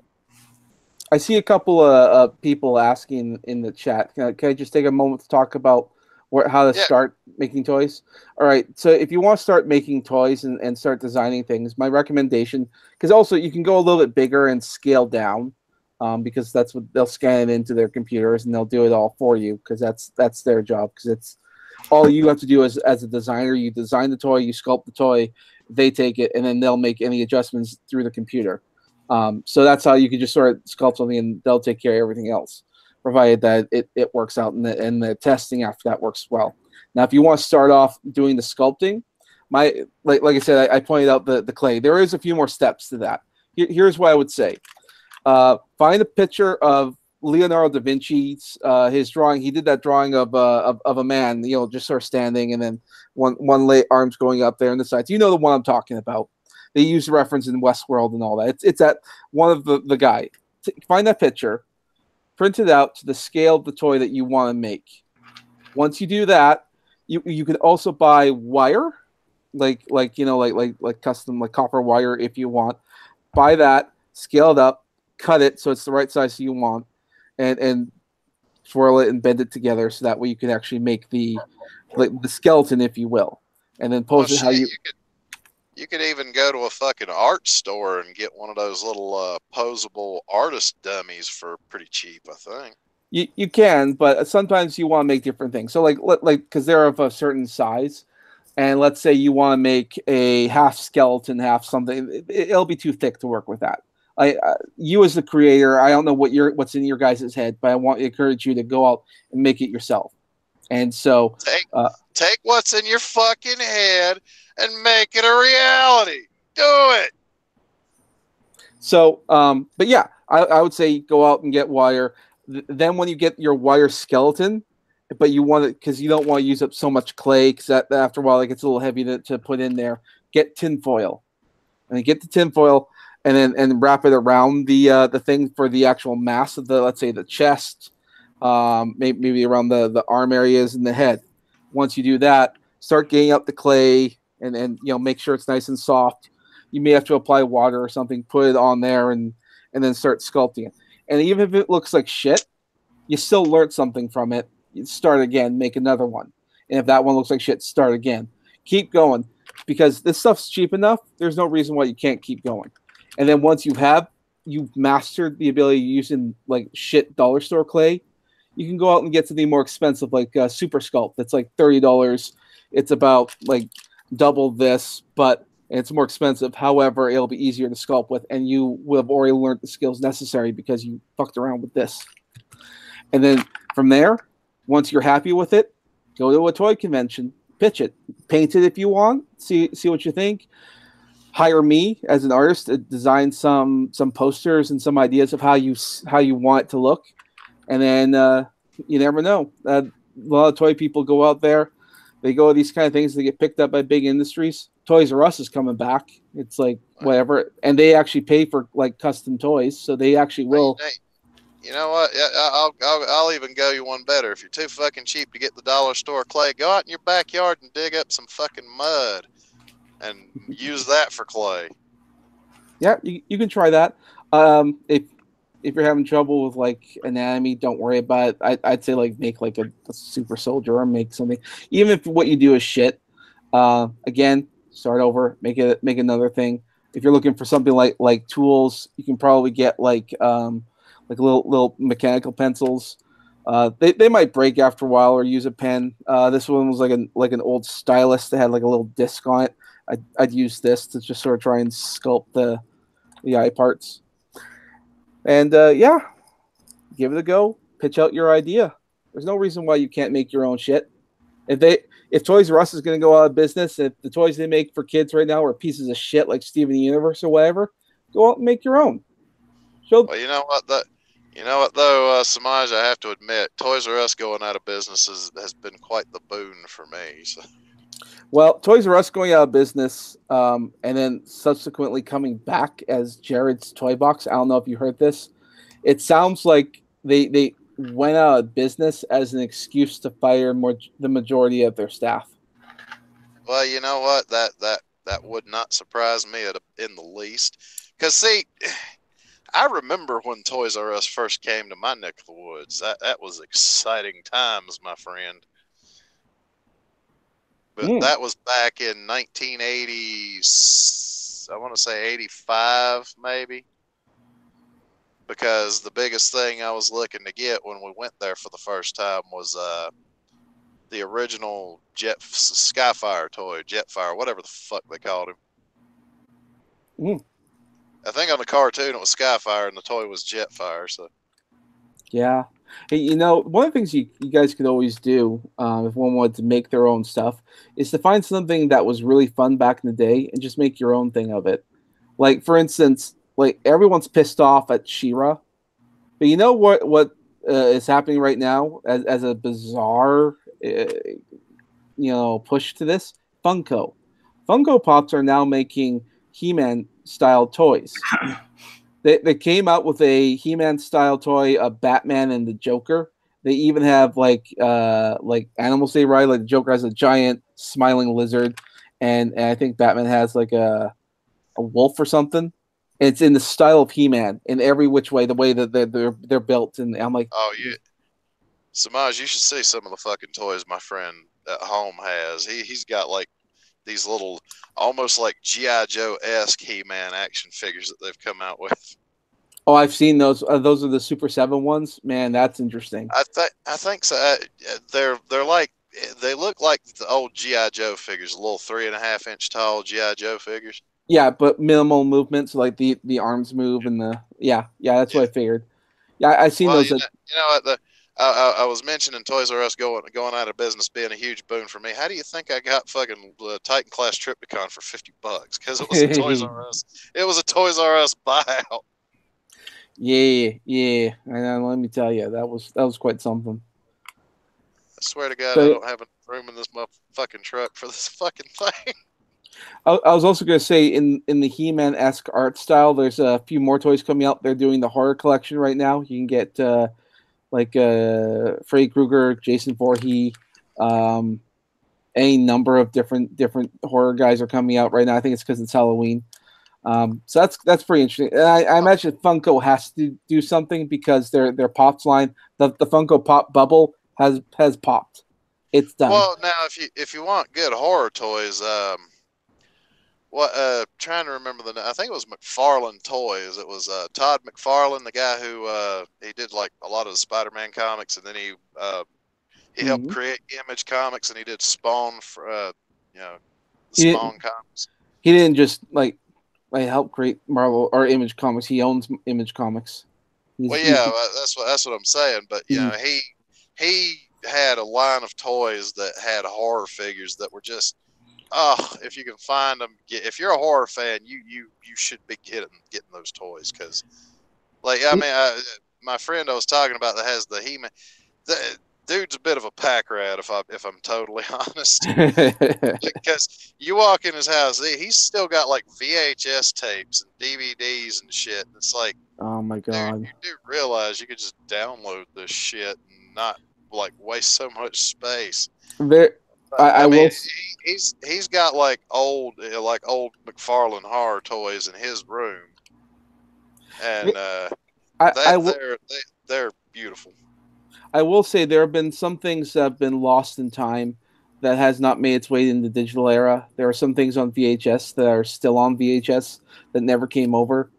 I see a couple of people asking in the chat. Can I just take a moment to talk about how to start making toys? All right. So if you want to start making toys and start designing things, my recommendation, because also you can go a little bit bigger and scale down, because that's what they'll scan it into their computers and they'll do it all for you, because that's their job. Because it's all you have to do as a designer. You design the toy, you sculpt the toy, they take it, and then they'll make any adjustments through the computer. So that's how you can just sort of sculpt something, and they'll take care of everything else, provided that it works out and the testing after that works well. Now, if you want to start off doing the sculpting, like I said, I pointed out the clay. There is a few more steps to that. Here's what I would say. Find a picture of Leonardo da Vinci's his drawing. He did that drawing of a man, just sort of standing, and then one leg arms going up there on the sides. You know the one I'm talking about. They use the reference in Westworld and all that. It's that one of the guy. Find that picture, print it out to the scale of the toy that you want to make. Once you do that, you can also buy wire, like custom copper wire if you want. Buy that, scale it up, cut it so it's the right size you want, and swirl it and bend it together so that way you can actually make the skeleton, if you will, and then pose it how you. You could even go to a fucking art store and get one of those little posable artist dummies for pretty cheap, I think. You can, but sometimes you want to make different things. So because they're of a certain size, and let's say you want to make a half skeleton, half something, it'll be too thick to work with that. You as the creator, I don't know what's in your guys' head, but I want to encourage you to go out and make it yourself. And so take what's in your fucking head and make it a reality. Do it. So, but yeah, I would say go out and get wire. Then when you get your wire skeleton, but you want it, because you don't want to use up so much clay, because that after a while it gets a little heavy to put in there. Get tin foil, and then get the tin foil, and wrap it around the thing for the actual mass of the, let's say, the chest, maybe around the arm areas and the head. Once you do that, start getting up the clay and make sure it's nice and soft. You may have to apply water or something, put it on there, and then start sculpting it. And even if it looks like shit, you still learned something from it. You start again, make another one. And if that one looks like shit, start again. Keep going, because this stuff's cheap enough. There's no reason why you can't keep going. And then once you've mastered the ability of using like shit dollar store clay, you can go out and get something more expensive, like Super Sculpt. It's like $30. It's about like double this, but and it's more expensive. However, it'll be easier to sculpt with, and you will have already learned the skills necessary because you fucked around with this. And then from there, once you're happy with it, go to a toy convention, pitch it, paint it if you want, see what you think. Hire me as an artist to design some posters and some ideas of how you want it to look, and then you never know. A lot of toy people go out there, they go to these kind of things, they get picked up by big industries. Toys R Us is coming back. It's like whatever, and they actually pay for like custom toys, so they actually will. You know what? I'll even go you one better. If you're too fucking cheap to get the dollar store clay, go out in your backyard and dig up some fucking mud and use that for clay. Yeah, you can try that. If you're having trouble with like anatomy, don't worry about it. I'd say like make like a super soldier or make something. Even if what you do is shit, again, start over, make another thing. If you're looking for something like tools, you can probably get like little mechanical pencils. They might break after a while or use a pen. This one was like an old stylus that had like a little disc on it. I'd use this to just sort of try and sculpt the eye parts. And yeah, give it a go. Pitch out your idea. There's no reason why you can't make your own shit. If Toys R Us is going to go out of business, if the toys they make for kids right now are pieces of shit like Steven Universe or whatever, go out and make your own. Well, you know what though, Semaj, I have to admit, Toys R Us going out of business has been quite the boon for me. So. Well, Toys R Us going out of business, and then subsequently coming back as Jared's Toy Box. I don't know if you heard this. It sounds like they went out of business as an excuse to fire the majority of their staff. Well, you know what? That would not surprise me in the least. Because see, I remember when Toys R Us first came to my neck of the woods. That was exciting times, my friend. But that was back in 1980, I want to say 85, maybe. Because the biggest thing I was looking to get when we went there for the first time was the original Skyfire toy, Jetfire, whatever the fuck they called him. I think on the cartoon it was Skyfire and the toy was Jetfire. So. Yeah. Hey, you know, one of the things you guys could always do if one wanted to make their own stuff is to find something that was really fun back in the day and just make your own thing of it. Like, for instance, like everyone's pissed off at She-Ra, but you know what is happening right now as a bizarre, push to this? Funko Pops are now making He-Man style toys. They came out with a He-Man style toy, a Batman and the Joker. They even have like animals they ride. Like the Joker has a giant smiling lizard, and I think Batman has like a wolf or something. And it's in the style of He-Man in every which way, the way that they're built. And I'm like, oh yeah, Semaj, you should see some of the fucking toys my friend at home has. He's got like these little, almost like G.I. Joe-esque He-Man action figures that they've come out with. Oh, I've seen those. Those are the Super 7 ones. Man, that's interesting. I think so. They're like, they look like the old G.I. Joe figures, the little 3.5-inch tall G.I. Joe figures. Yeah, but minimal movements, like the arms move and that's what I figured. Yeah, I've seen those. You know what? I was mentioning Toys R Us going out of business being a huge boon for me. How do you think I got fucking Titan Class Triptychon for $50? Because it was a Toys R Us. It was a Toys R Us buyout. Yeah. And let me tell you, that was quite something. I swear to God, I don't have room in this fucking truck for this fucking thing. I was also going to say, in the He-Man-esque art style, there's a few more toys coming out. They're doing the horror collection right now. You can get Freddy Krueger, Jason Voorhees, any number of different horror guys are coming out right now. I think it's because it's Halloween. So that's pretty interesting. And I imagine Funko has to do something because their Pops line, the Funko Pop bubble has popped. It's done. Well, now if you want good horror toys, trying to remember I think it was McFarlane Toys. It was Todd McFarlane, the guy who he did like a lot of the Spider-Man comics, and then he helped create Image Comics, and he did Spawn for the Spawn comics. He didn't just like help create Marvel or Image Comics. He owns Image Comics. Well, yeah, that's what I'm saying. But you know, he had a line of toys that had horror figures that were just, oh, if you can find them, if you're a horror fan, you should be getting those toys because, like, I mean, my friend I was talking about that has the He-Man, the dude's a bit of a pack rat if I'm totally honest. Because you walk in his house, he's still got like VHS tapes and DVDs and shit. And it's like, oh my god, dude, you do realize you could just download this shit and not like waste so much space. There, I mean, he's got like old McFarlane horror toys in his room, and they're beautiful. I will say there have been some things that have been lost in time that has not made its way in the digital era. There are some things on VHS that are still on VHS that never came over.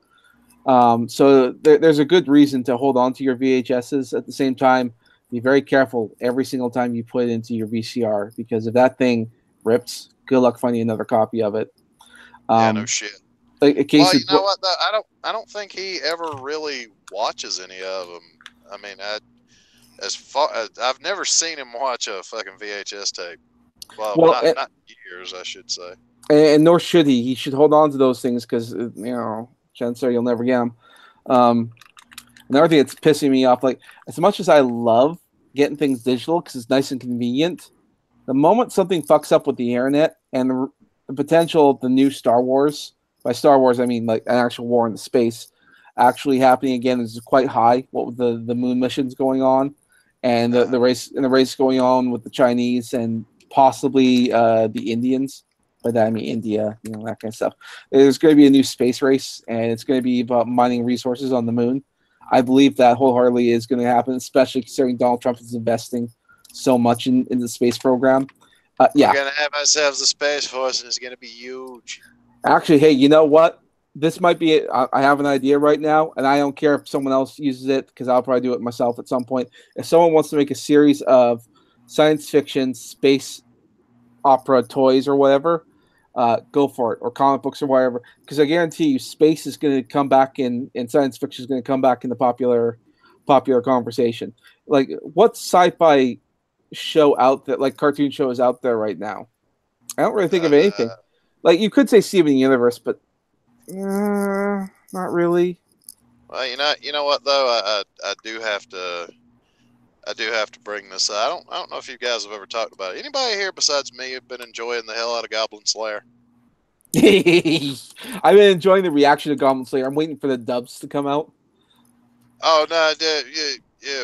So there's a good reason to hold on to your VHSs. At the same time, be very careful every single time you put it into your VCR, because if that thing rips, good luck finding another copy of it. Yeah, no shit. Like a case well, you know what? Though? I don't think he ever really watches any of them. I mean, I've never seen him watch a fucking VHS tape. Well, not years, I should say. And nor should he. He should hold on to those things because, chances are you'll never get them. Another thing that's pissing me off, like, as much as I love getting things digital because it's nice and convenient, the moment something fucks up with the internet and the potential of the new Star Wars, by Star Wars I mean like an actual war in space, actually happening again is quite high. What with the moon missions going on, and the race going on with the Chinese and possibly the Indians. By that I mean India, that kind of stuff. There's going to be a new space race, and it's going to be about mining resources on the moon. I believe that wholeheartedly is going to happen, especially considering Donald Trump is investing so much in the space program. Yeah, we're going to have ourselves a space force, and it's going to be huge. Actually, hey, you know what? This might be it. I have an idea right now, and I don't care if someone else uses it because I'll probably do it myself at some point. If someone wants to make a series of science fiction space opera toys or whatever, go for it, or comic books or whatever, because I guarantee you space is going to come back in science fiction is going to come back in the popular conversation. Like, what sci-fi show out there, like cartoon show, is out there right now? I don't really think of anything. Like, you could say Steven Universe, but not really. Well, you know what though, I do have to bring this up. I don't know if you guys have ever talked about it. Anybody here besides me have been enjoying the hell out of Goblin Slayer? I've been enjoying the reaction to Goblin Slayer. I'm waiting for the dubs to come out. Oh no, yeah.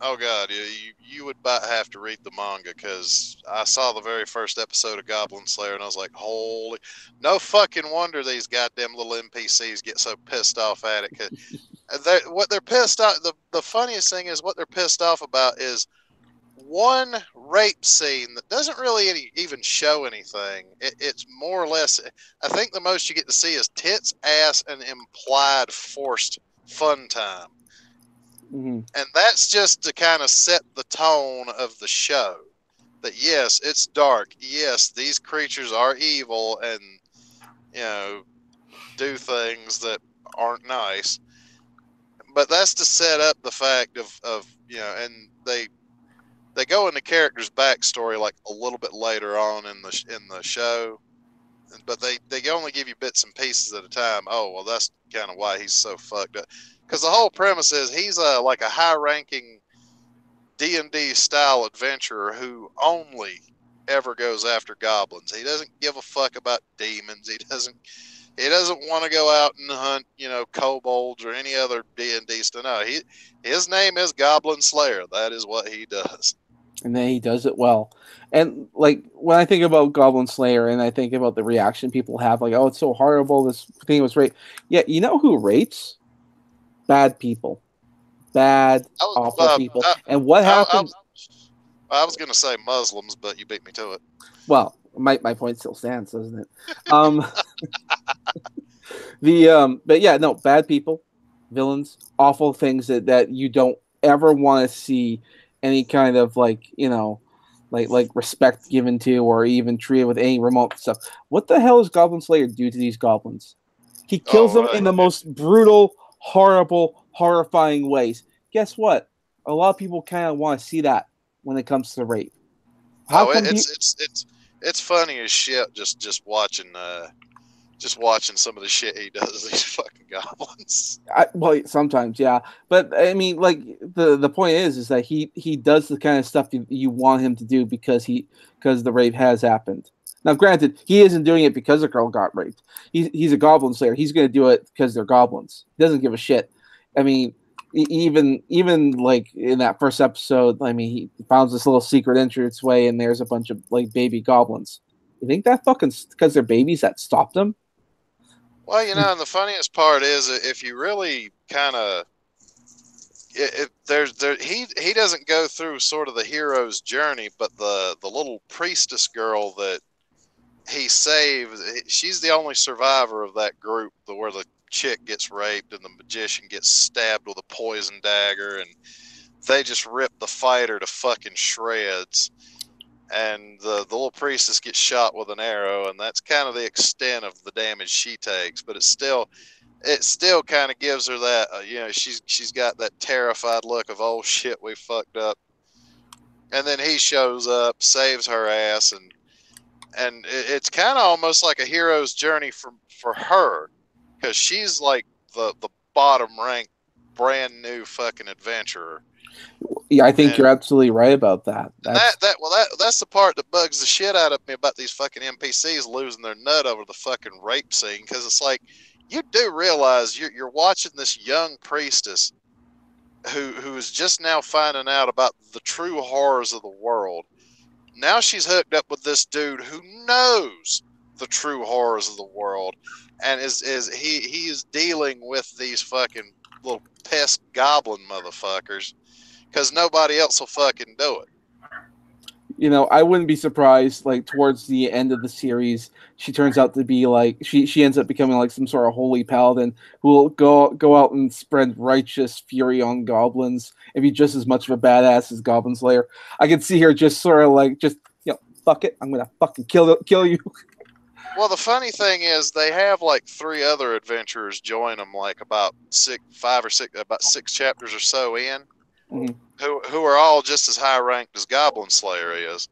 Oh god, yeah. You would have to read the manga, because I saw the very first episode of Goblin Slayer and I was like, holy, no fucking wonder these goddamn little NPCs get so pissed off at it. Cause what they're pissed off. The funniest thing is what they're pissed off about is one rape scene that doesn't really even show anything. It's more or less, I think the most you get to see is tits, ass, and implied forced fun time. Mm-hmm. And that's just to kind of set the tone of the show. That yes, it's dark. Yes, these creatures are evil and, do things that aren't nice. But that's to set up the fact of and they go into characters' backstory like a little bit later on in the show, but they only give you bits and pieces at a time. Oh well, that's kind of why he's so fucked up. Because the whole premise is he's like a high-ranking D&D style adventurer who only ever goes after goblins. He doesn't give a fuck about demons. He doesn't want to go out and hunt, kobolds or any other D&D stuff. No, his name is Goblin Slayer. That is what he does. And then he does it well. And like when I think about Goblin Slayer and I think about the reaction people have, like, oh, it's so horrible, this thing was raped. Yeah, you know who rapes? Bad people. Awful people. And what happens? I was going to say Muslims, but you beat me to it. Well, my point still stands, doesn't it? But yeah, no, bad people, villains, awful things that you don't ever want to see any kind of, like, like respect given to, or even treated with any remote stuff. What the hell does Goblin Slayer do to these goblins? He kills them in the most brutal, horrible, horrifying ways. Guess what? A lot of people kind of want to see that when it comes to rape. It's funny as shit just watching some of the shit he does to these fucking goblins. Well, sometimes, yeah, but I mean, like the point is that he does the kind of stuff you want him to do because the rape has happened. Now, granted, he isn't doing it because a girl got raped. He's a goblin slayer. He's going to do it because they're goblins. He doesn't give a shit. I mean, even like in that first episode, I mean, he found this little secret entranceway, and there's a bunch of like baby goblins. You think that fucking because they're babies that stopped them? Well, and the funniest part is if you really kind of, he doesn't go through sort of the hero's journey, but the little priestess girl that he saved, she's the only survivor of that group where the chick gets raped and the magician gets stabbed with a poison dagger, and they just rip the fighter to fucking shreds. And the little priestess gets shot with an arrow, and that's kind of the extent of the damage she takes. But it still kind of gives her that, she's got that terrified look of, oh shit, we fucked up. And then he shows up, saves her ass, and it's kind of almost like a hero's journey for her, because she's like the bottom ranked, brand new fucking adventurer. Yeah, I think you're absolutely right about that. That's the part that bugs the shit out of me about these fucking NPCs losing their nut over the fucking rape scene, because it's like, you do realize you're watching this young priestess who is just now finding out about the true horrors of the world. Now she's hooked up with this dude who knows the true horrors of the world, and he is dealing with these fucking little pest goblin motherfuckers, because nobody else will fucking do it. I wouldn't be surprised, like, towards the end of the series, she turns out to be, like, she ends up becoming, like, some sort of holy paladin who will go out and spread righteous fury on goblins and be just as much of a badass as Goblin Slayer. I can see her just sort of, like, fuck it, I'm gonna fucking kill you. Well, the funny thing is, they have, like, 3 other adventurers join them, like, about 6 chapters or so in. Mm-hmm. Who are all just as high ranked as Goblin Slayer is.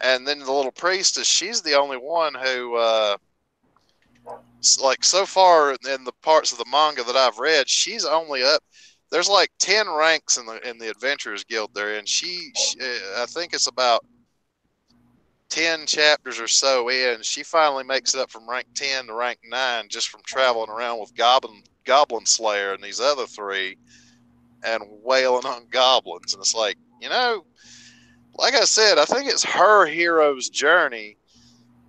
And then the little priestess, she's the only one who, like, so far in the parts of the manga that I've read, she's only up. There's like 10 ranks in the Adventurers Guild there, and she I think it's about 10 chapters or so in, she finally makes it up from rank 10 to rank 9 just from traveling around with Goblin Slayer and these other 3. And wailing on goblins. And it's like, like I said, I think it's her hero's journey,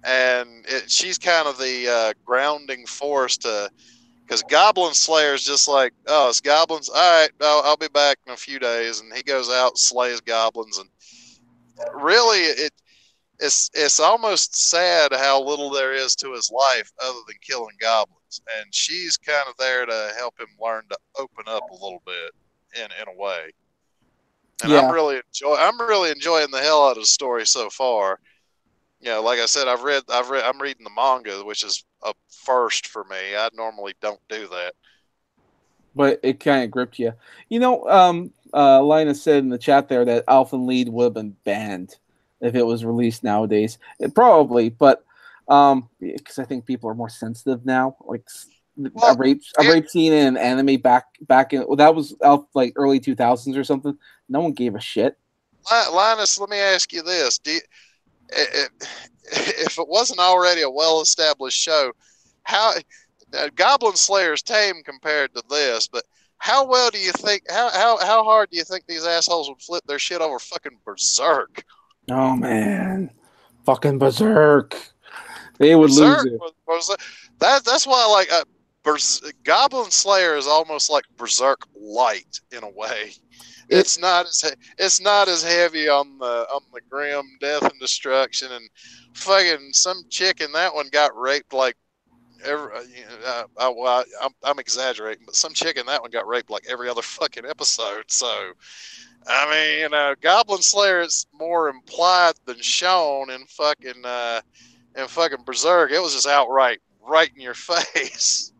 and she's kind of the grounding force because Goblin Slayer's just like, oh, it's goblins, all right, I'll be back in a few days, and he goes out, slays goblins, and really it's almost sad how little there is to his life other than killing goblins, and she's kind of there to help him learn to open up a little bit. In a way, and yeah. I'm really enjoying the hell out of the story so far. Like I said, I'm reading the manga, which is a first for me. I normally don't do that, but it kind of gripped you. Linus said in the chat there that Alpha Lead would have been banned if it was released nowadays. Probably, but because I think people are more sensitive now, like. A rape scene in an anime back in that was out like early 2000s or something. No one gave a shit. Linus, let me ask you this: if it wasn't already a well-established show, how Goblin Slayer's tame compared to this? But how well do you think? How hard do you think these assholes would flip their shit over fucking Berserk? Oh man, fucking Berserk! They would lose it. That's why I like. Goblin Slayer is almost like Berserk light in a way. It's not as heavy on the grim death and destruction, and fucking some chick in that one got raped like I'm exaggerating, but some chick in that one got raped like every other fucking episode. So, I mean, Goblin Slayer is more implied than shown in fucking Berserk. It was just outright right in your face.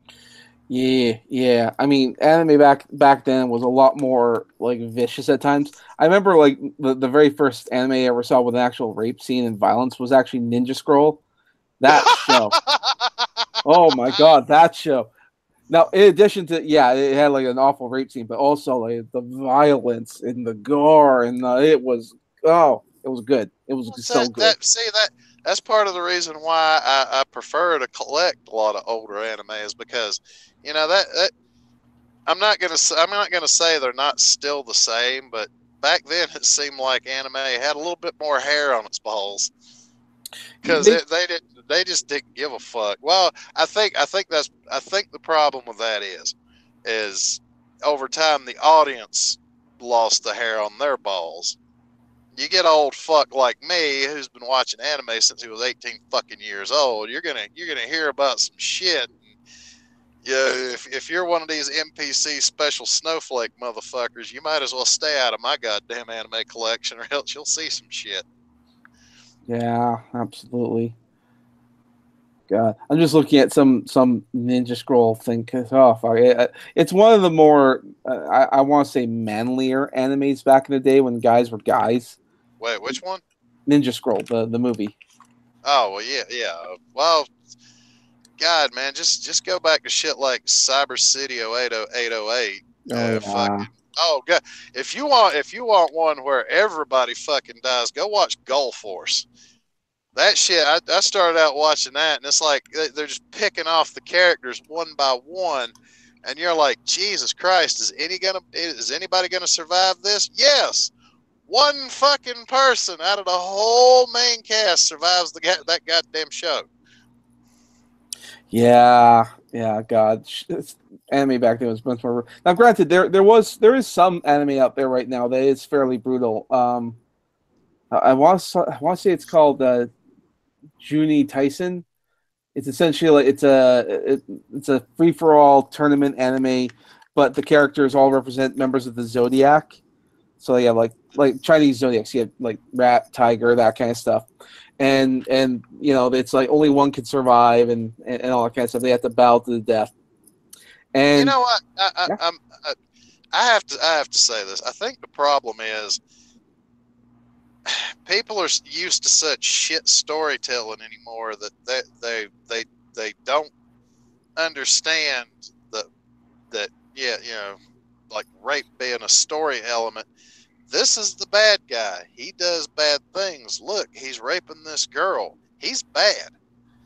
Yeah. I mean, anime back then was a lot more like vicious at times. I remember like the very first anime I ever saw with an actual rape scene and violence was actually Ninja Scroll. That show. Oh my god, that show. Now, in addition to it had like an awful rape scene, but also like the violence and the gore and it was good. It was so good. That's part of the reason why I prefer to collect a lot of older animes, because that I'm not gonna say they're not still the same, but back then it seemed like anime had a little bit more hair on its balls, because they just didn't give a fuck. Well, I think the problem with that is over time the audience lost the hair on their balls. You get an old fuck like me who's been watching anime since he was 18 fucking years old. You're gonna hear about some shit. Yeah, if you're one of these NPC special snowflake motherfuckers, you might as well stay out of my goddamn anime collection, or else you'll see some shit. Yeah, absolutely. God, I'm just looking at some Ninja Scroll thing because it's one of the more I want to say manlier animes back in the day when guys were guys. Wait, which one? Ninja Scroll, the movie. Oh well, yeah. Well, God, man, just go back to shit like Cyber City 80808. Oh God, if you want one where everybody fucking dies, go watch Goal Force. That shit, I started out watching that, and it's like they're just picking off the characters one by one, and you're like, Jesus Christ, is anybody gonna survive this? Yes, one fucking person out of the whole main cast survives that goddamn show. Yeah, God, anime back then was much more. Now, granted, there is some anime out there right now that is fairly brutal. I want to say it's called Juni Tyson. It's essentially like it's a free for all tournament anime, but the characters all represent members of the zodiac. So you have like Chinese zodiacs. You have like rat, tiger, that kind of stuff, and it's like only one can survive and all that kind of stuff. They have to battle to the death. And you know what? I have to say this. I think the problem is people are used to such shit storytelling anymore that they don't understand that like rape being a story element. This is the bad guy. He does bad things. Look, he's raping this girl. He's bad.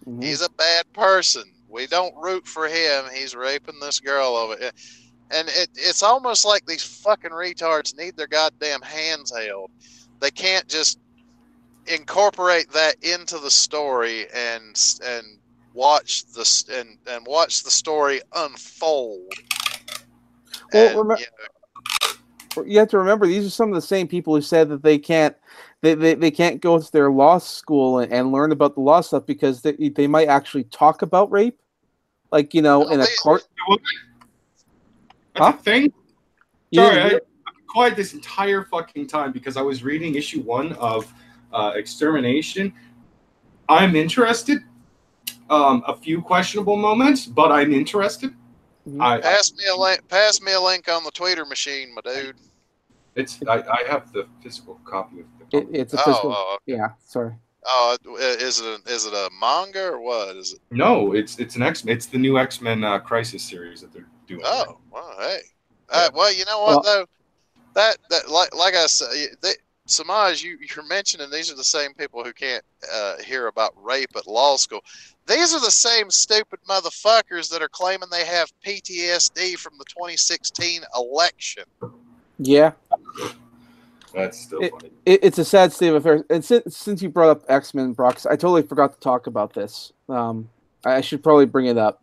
Mm-hmm. He's a bad person. We don't root for him. He's raping this girl over it. And it's almost like these fucking retards need their goddamn hands held. They can't just incorporate that into the story and watch watch the story unfold. Well, you have to remember these are some of the same people who said that they can't go to their law school and learn about the law stuff because they might actually talk about rape, like in a court. That's a thing. Sorry, I've been quiet this entire fucking time because I was reading issue 1 of Extermination. I'm interested. A few questionable moments, but I'm interested. Pass me a link on the Twitter machine, my dude. I have the physical copy of the it's a physical. Okay. Yeah, sorry. Oh, is it a manga or what is it? No, it's an X-Men. It's the new X-Men Crisis series that they're doing. Oh, well, hey. Well, you know what though? That like I said, Semaj, you're mentioning these are the same people who can't hear about rape at law school. These are the same stupid motherfuckers that are claiming they have PTSD from the 2016 election. Yeah. That's still funny. It's a sad state of affairs. And since you brought up X-Men, Brockus, I totally forgot to talk about this. I should probably bring it up.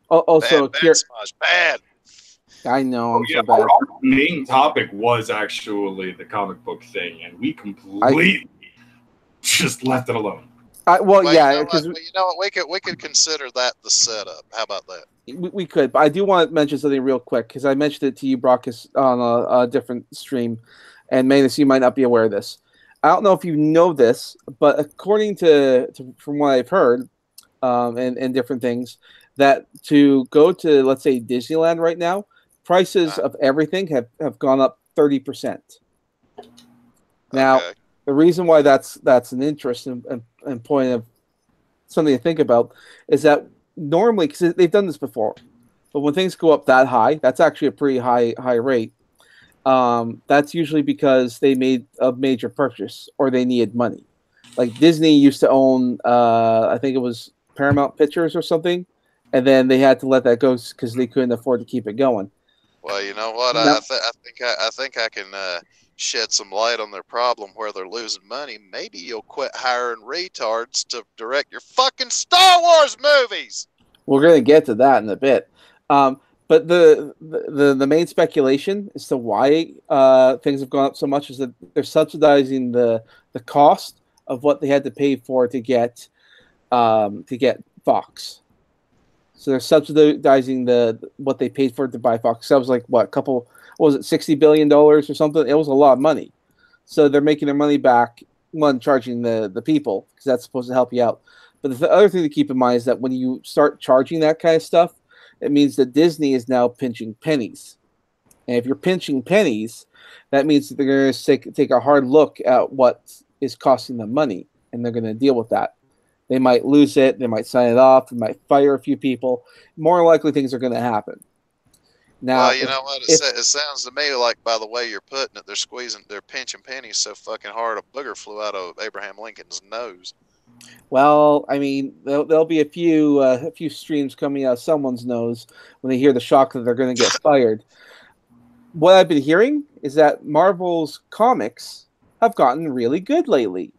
Also, bad. I know. I'm so bad. Our main topic was actually the comic book thing, and we completely just left it alone. Well, yeah, you know because what? You know what? We could consider that the setup. How about that? we could, but I do want to mention something real quick because I mentioned it to you, Brockus, on a different stream, and Manus, you might not be aware of this. I don't know if you know this, but according to from what I've heard, and different things, that to go to, let's say, Disneyland right now, prices of everything have gone up 30%. Now, Okay. the reason why that's an interest and point of something to think about is that normally, because they've done this before, but when things go up that high, that's actually a pretty high rate. That's usually because they made a major purchase or they needed money. Like Disney used to own, I think it was Paramount Pictures or something, and then they had to let that go because they couldn't afford to keep it going. Well, you know what? No. I think I can shed some light on their problem where they're losing money. Maybe you'll quit hiring retards to direct your fucking Star Wars movies. We're gonna get to that in a bit. But the main speculation as to why things have gone up so much is that they're subsidizing the cost of what they had to pay for to get Fox. So they're subsidizing what they paid for to buy Fox. So that was like what was it, $60 billion or something? It was a lot of money. So they're making their money back, one, charging the people, because that's supposed to help you out. But the other thing to keep in mind is that when you start charging that kind of stuff, it means that Disney is now pinching pennies. And if you're pinching pennies, that means that they're going to take a hard look at what is costing them money, and they're going to deal with that. They might lose it. They might sign it off. They might fire a few people. More likely, things are going to happen. Now, Well, you know what? It sounds to me like, by the way you're putting it, they're pinching pennies so fucking hard a booger flew out of Abraham Lincoln's nose. Well, I mean, there'll be a few streams coming out of someone's nose when they hear the shock that they're going to get fired. What I've been hearing is that Marvel's comics have gotten really good lately.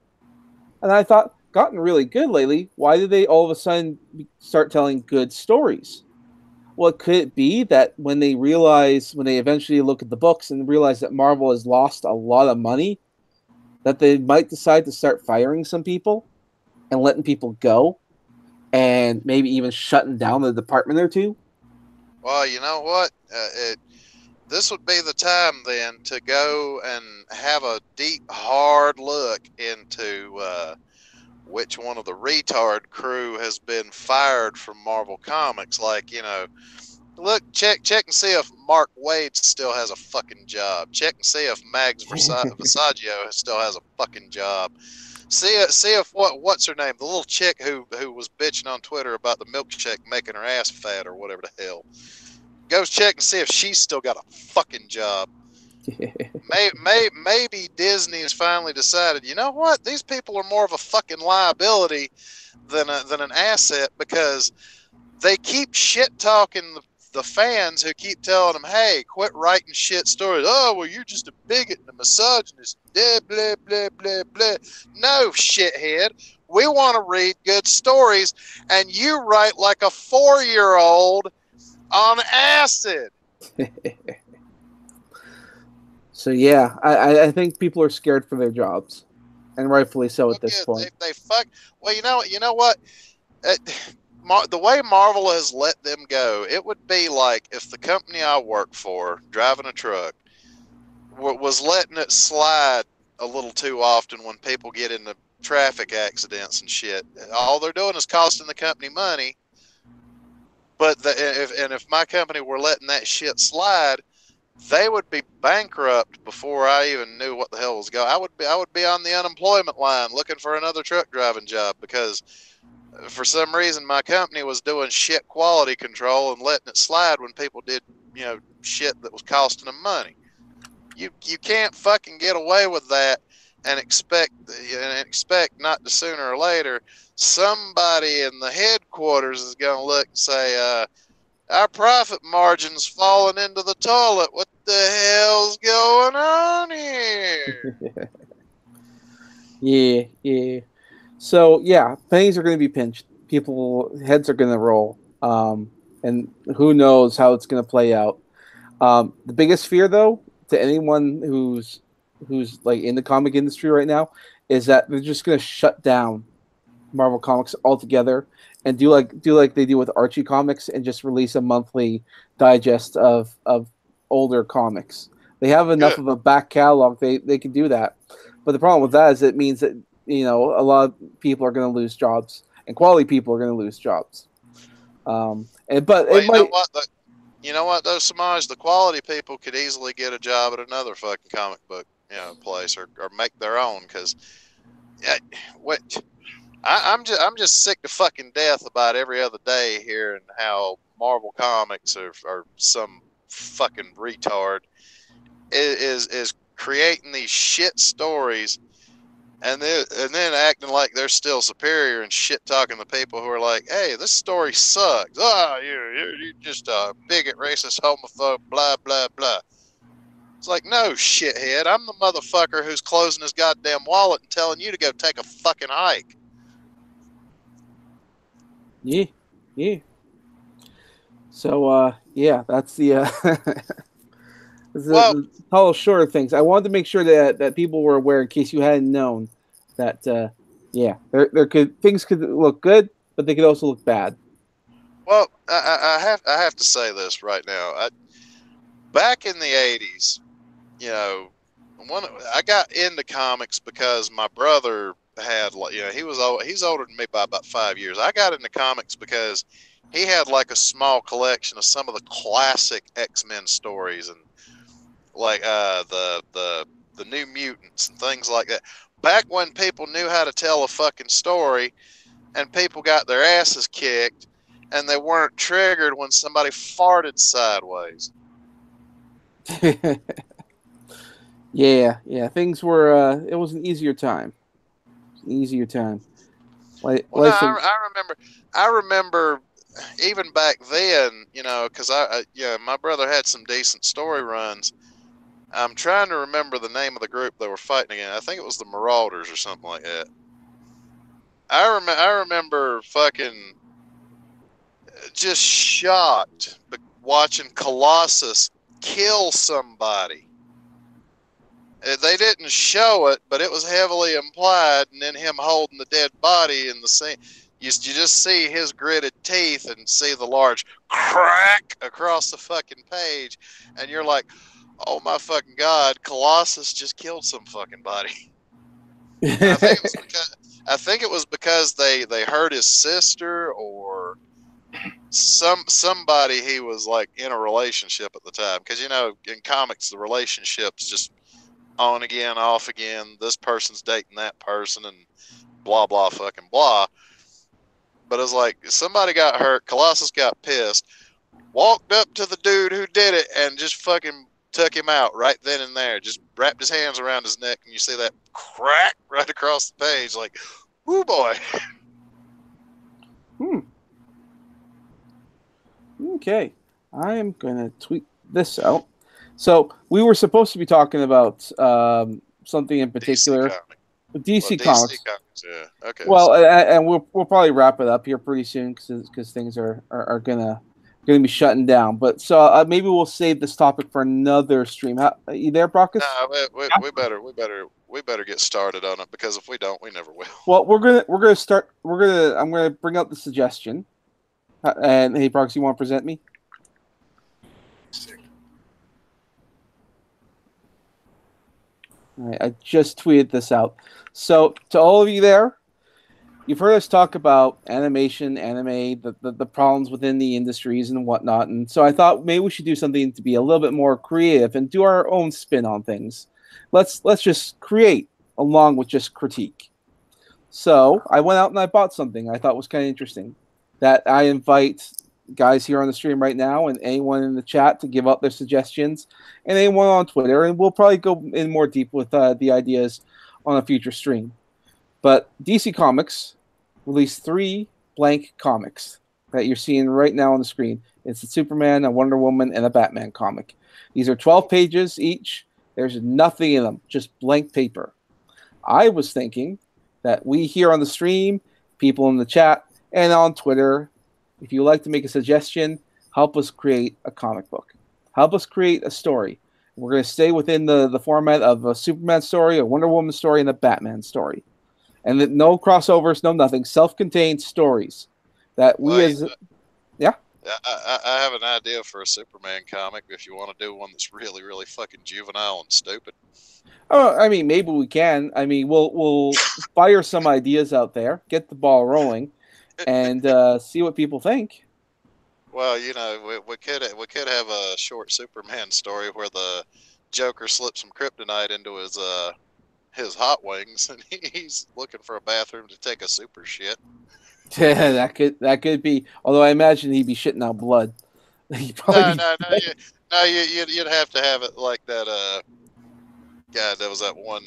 And I thought, gotten really good lately? Why did they all of a sudden start telling good stories? Well, could it be that when they eventually look at the books and realize that Marvel has lost a lot of money, that they might decide to start firing some people and letting people go, and maybe even shutting down the department or two? Well, you know what? This would be the time then to go and have a deep, hard look into which one of the retard crew has been fired from Marvel Comics. Like, you know, look, check and see if Mark Waid still has a fucking job. Check and see if Mags Versaggio still has a fucking job. See if what's her name, the little chick who was bitching on Twitter about the milkshake making her ass fat or whatever the hell. Go check and see if she's still got a fucking job. Maybe Disney has finally decided, you know what? These people are more of a fucking liability than an asset, because they keep shit talking the fans who keep telling them, hey, quit writing shit stories. Oh, well, you're just a bigot and a misogynist. Blah, blah, blah, blah, blah. No, shithead. We want to read good stories, and you write like a 4-year-old on acid. So yeah, I think people are scared for their jobs, and rightfully so at this point. They fuck. Well, you know what? The way Marvel has let them go, it would be like if the company I work for, driving a truck, was letting it slide a little too often when people get into traffic accidents and shit. All they're doing is costing the company money. But if my company were letting that shit slide, they would be bankrupt before I even knew what the hell was going. I would be on the unemployment line looking for another truck driving job, because for some reason my company was doing shit quality control and letting it slide when people did, you know, shit that was costing them money. You can't fucking get away with that and expect not to sooner or later somebody in the headquarters is going to look and say, our profit margin's falling into the toilet. What the hell's going on here? Yeah. So yeah, pennies are going to be pinched. Heads are going to roll, and who knows how it's going to play out. The biggest fear, though, to anyone who's like in the comic industry right now, is that they're just going to shut down Marvel Comics altogether and do like they do with Archie Comics and just release a monthly digest of older comics. They have enough Good. of a back catalog. They can do that. But the problem with that is it means that, you know, a lot of people are going to lose jobs and quality people are going to lose jobs. But Well, it might. you know what though, Semaj, the quality people could easily get a job at another fucking comic book, place or make their own. Because what I'm just sick to fucking death about every other day hearing how Marvel Comics are some fucking retard is creating these shit stories and then acting like they're still superior and shit talking to people who are like, hey, this story sucks. You're just a bigot, racist, homophobe, blah blah blah. It's like, no, shithead, I'm the motherfucker who's closing his goddamn wallet and telling you to go take a fucking hike. Yeah. So that's the Well, the tall short of things. I wanted to make sure that people were aware in case you hadn't known that there could things could look good, but they could also look bad. Well, I have to say this right now. Back in the '80s, I got into comics because my brother had he's older than me by about 5 years. I got into comics because he had like a small collection of some of the classic X-Men stories and like the New Mutants and things like that. Back when people knew how to tell a fucking story and people got their asses kicked and they weren't triggered when somebody farted sideways. Yeah. Things were. It was an easier time. Like, Well, no, I remember even back then, because my brother had some decent story runs. I'm trying to remember the name of the group they were fighting against. I think it was the Marauders or something like that. I remember fucking just shocked watching Colossus kill somebody. They didn't show it, but it was heavily implied, and then him holding the dead body in the scene. You just see his gritted teeth and see the large crack across the fucking page, and you're like, oh my fucking god, Colossus just killed some fucking body. I think it was because they hurt his sister or somebody he was like in a relationship at the time. Because in comics the relationships just on again, off again. This person's dating that person and blah blah fucking blah. But it's like somebody got hurt. Colossus got pissed, walked up to the dude who did it, and just fucking took him out right then and there. Just wrapped his hands around his neck, and you see that crack right across the page. Like, whoo boy. Okay, I am gonna tweet this out. So we were supposed to be talking about something in particular. DC Comics. Yeah. Okay. Well, and we'll probably wrap it up here pretty soon because things are gonna be shutting down. But so maybe we'll save this topic for another stream. Are you there, Brockus? No, we better get started on it because if we don't, we never will. Well, I'm gonna bring out the suggestion. And hey, Brockus, you want to present me? All right, I just tweeted this out. So to all of you there, you've heard us talk about animation, anime, the problems within the industries and whatnot. And so I thought maybe we should do something to be a little bit more creative and do our own spin on things. Let's just create along with just critique. So I went out and I bought something I thought was kind of interesting that I invite guys here on the stream right now and anyone in the chat to give up their suggestions and anyone on Twitter. And we'll probably go in more deep with the ideas on a future stream. But DC Comics released 3 blank comics that you're seeing right now on the screen. It's a Superman, a Wonder Woman, and a Batman comic. These are 12 pages each. There's nothing in them, just blank paper. I was thinking that we here on the stream, people in the chat, and on Twitter, if you like to make a suggestion, help us create a comic book. Help us create a story. We're going to stay within the format of a Superman story, a Wonder Woman story, and a Batman story. and that no crossovers, no nothing, self-contained stories that yeah. I have an idea for a Superman comic if you want to do one that's really, really fucking juvenile and stupid. Oh, I mean, maybe we can. I mean, we'll fire some ideas out there, get the ball rolling, and see what people think. Well, you know, we could have a short Superman story where the Joker slips some kryptonite into his hot wings, and he's looking for a bathroom to take a super shit. that could be. Although I imagine he'd be shitting out blood. You'd have to have it like that. God, there was that one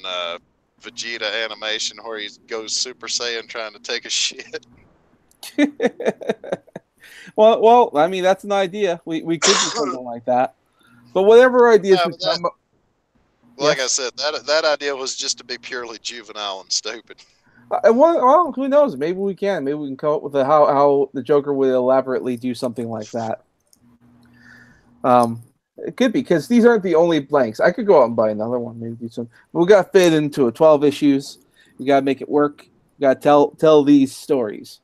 Vegeta animation where he goes Super Saiyan trying to take a shit. well, I mean, that's an idea. We could do something like that. But whatever ideas we come up. Like I said, that idea was just to be purely juvenile and stupid. Well, who knows? Maybe we can. Maybe we can come up with how the Joker would elaborately do something like that. It could be, because these aren't the only blanks. I could go out and buy another one. Maybe do some. But we got to fit into 12 issues. You got to make it work. You got to tell these stories.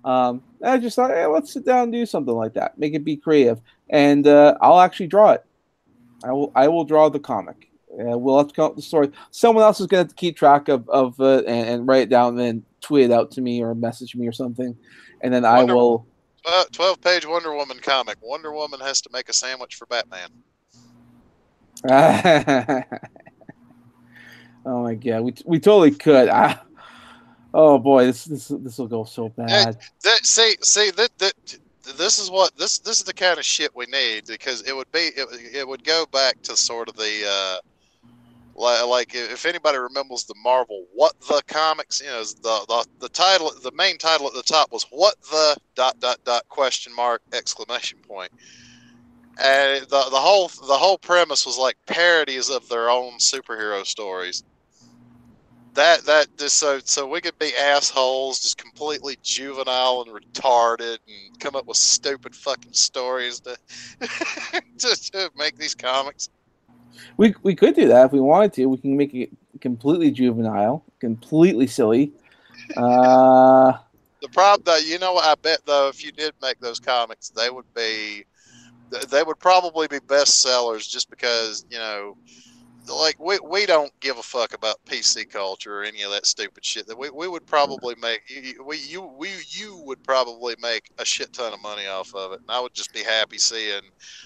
I just thought, hey, let's sit down and do something like that. Make it be creative, and I'll actually draw it. I will draw the comic. We'll have to come up with the story. Someone else is going to have to keep track of it and write it down, and then tweet it out to me or message me or something, and then I will. 12-page Wonder Woman comic. Wonder Woman has to make a sandwich for Batman. Oh my god, we totally could. Oh boy, this will go so bad. This is the kind of shit we need, because it would go back to sort of the like if anybody remembers the Marvel What the Comics, you know, the title, the main title at the top was What the ... exclamation point. And the whole premise was like parodies of their own superhero stories. That just so we could be assholes, just completely juvenile and retarded, and come up with stupid fucking stories to to make these comics. We could do that if we wanted to. We can make it completely juvenile, completely silly. The problem, though, you know, I bet though, if you did make those comics, they would probably be bestsellers, just because, you know, like we don't give a fuck about PC culture or any of that stupid shit. That we would probably make you would probably make a shit ton of money off of it, and I would just be happy seeing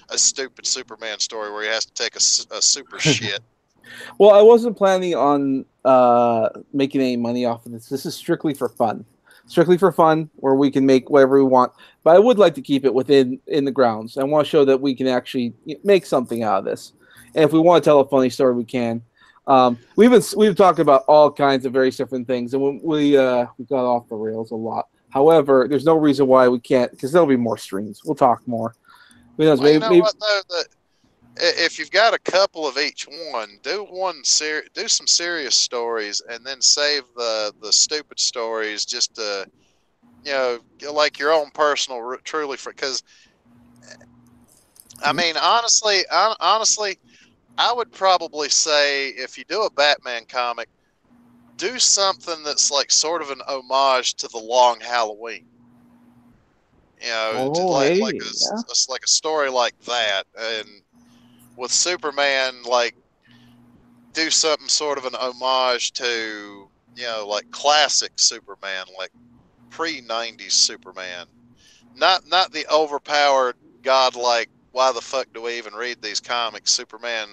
a stupid Superman story where he has to take a super shit. Well, I wasn't planning on making any money off of this. This is strictly for fun. Strictly for fun, where we can make whatever we want. But I would like to keep it in the grounds. I want to show that we can actually make something out of this. And if we want to tell a funny story, we can. We've talked about all kinds of various different things, and we got off the rails a lot. However, there's no reason why we can't, because there'll be more streams. We'll talk more. Who knows? Well, maybe, what, though, if you've got a couple of each one, do some serious stories, and then save the stupid stories just to, you know, like your own personal, truly, because I mean, honestly, I would probably say, if you do a Batman comic, do something that's like sort of an homage to the Long Halloween. You know, like a story like that, and with Superman, like do something sort of an homage to, you know, like classic Superman, like pre-90s Superman, not the overpowered godlike, why the fuck do we even read these comics? Superman,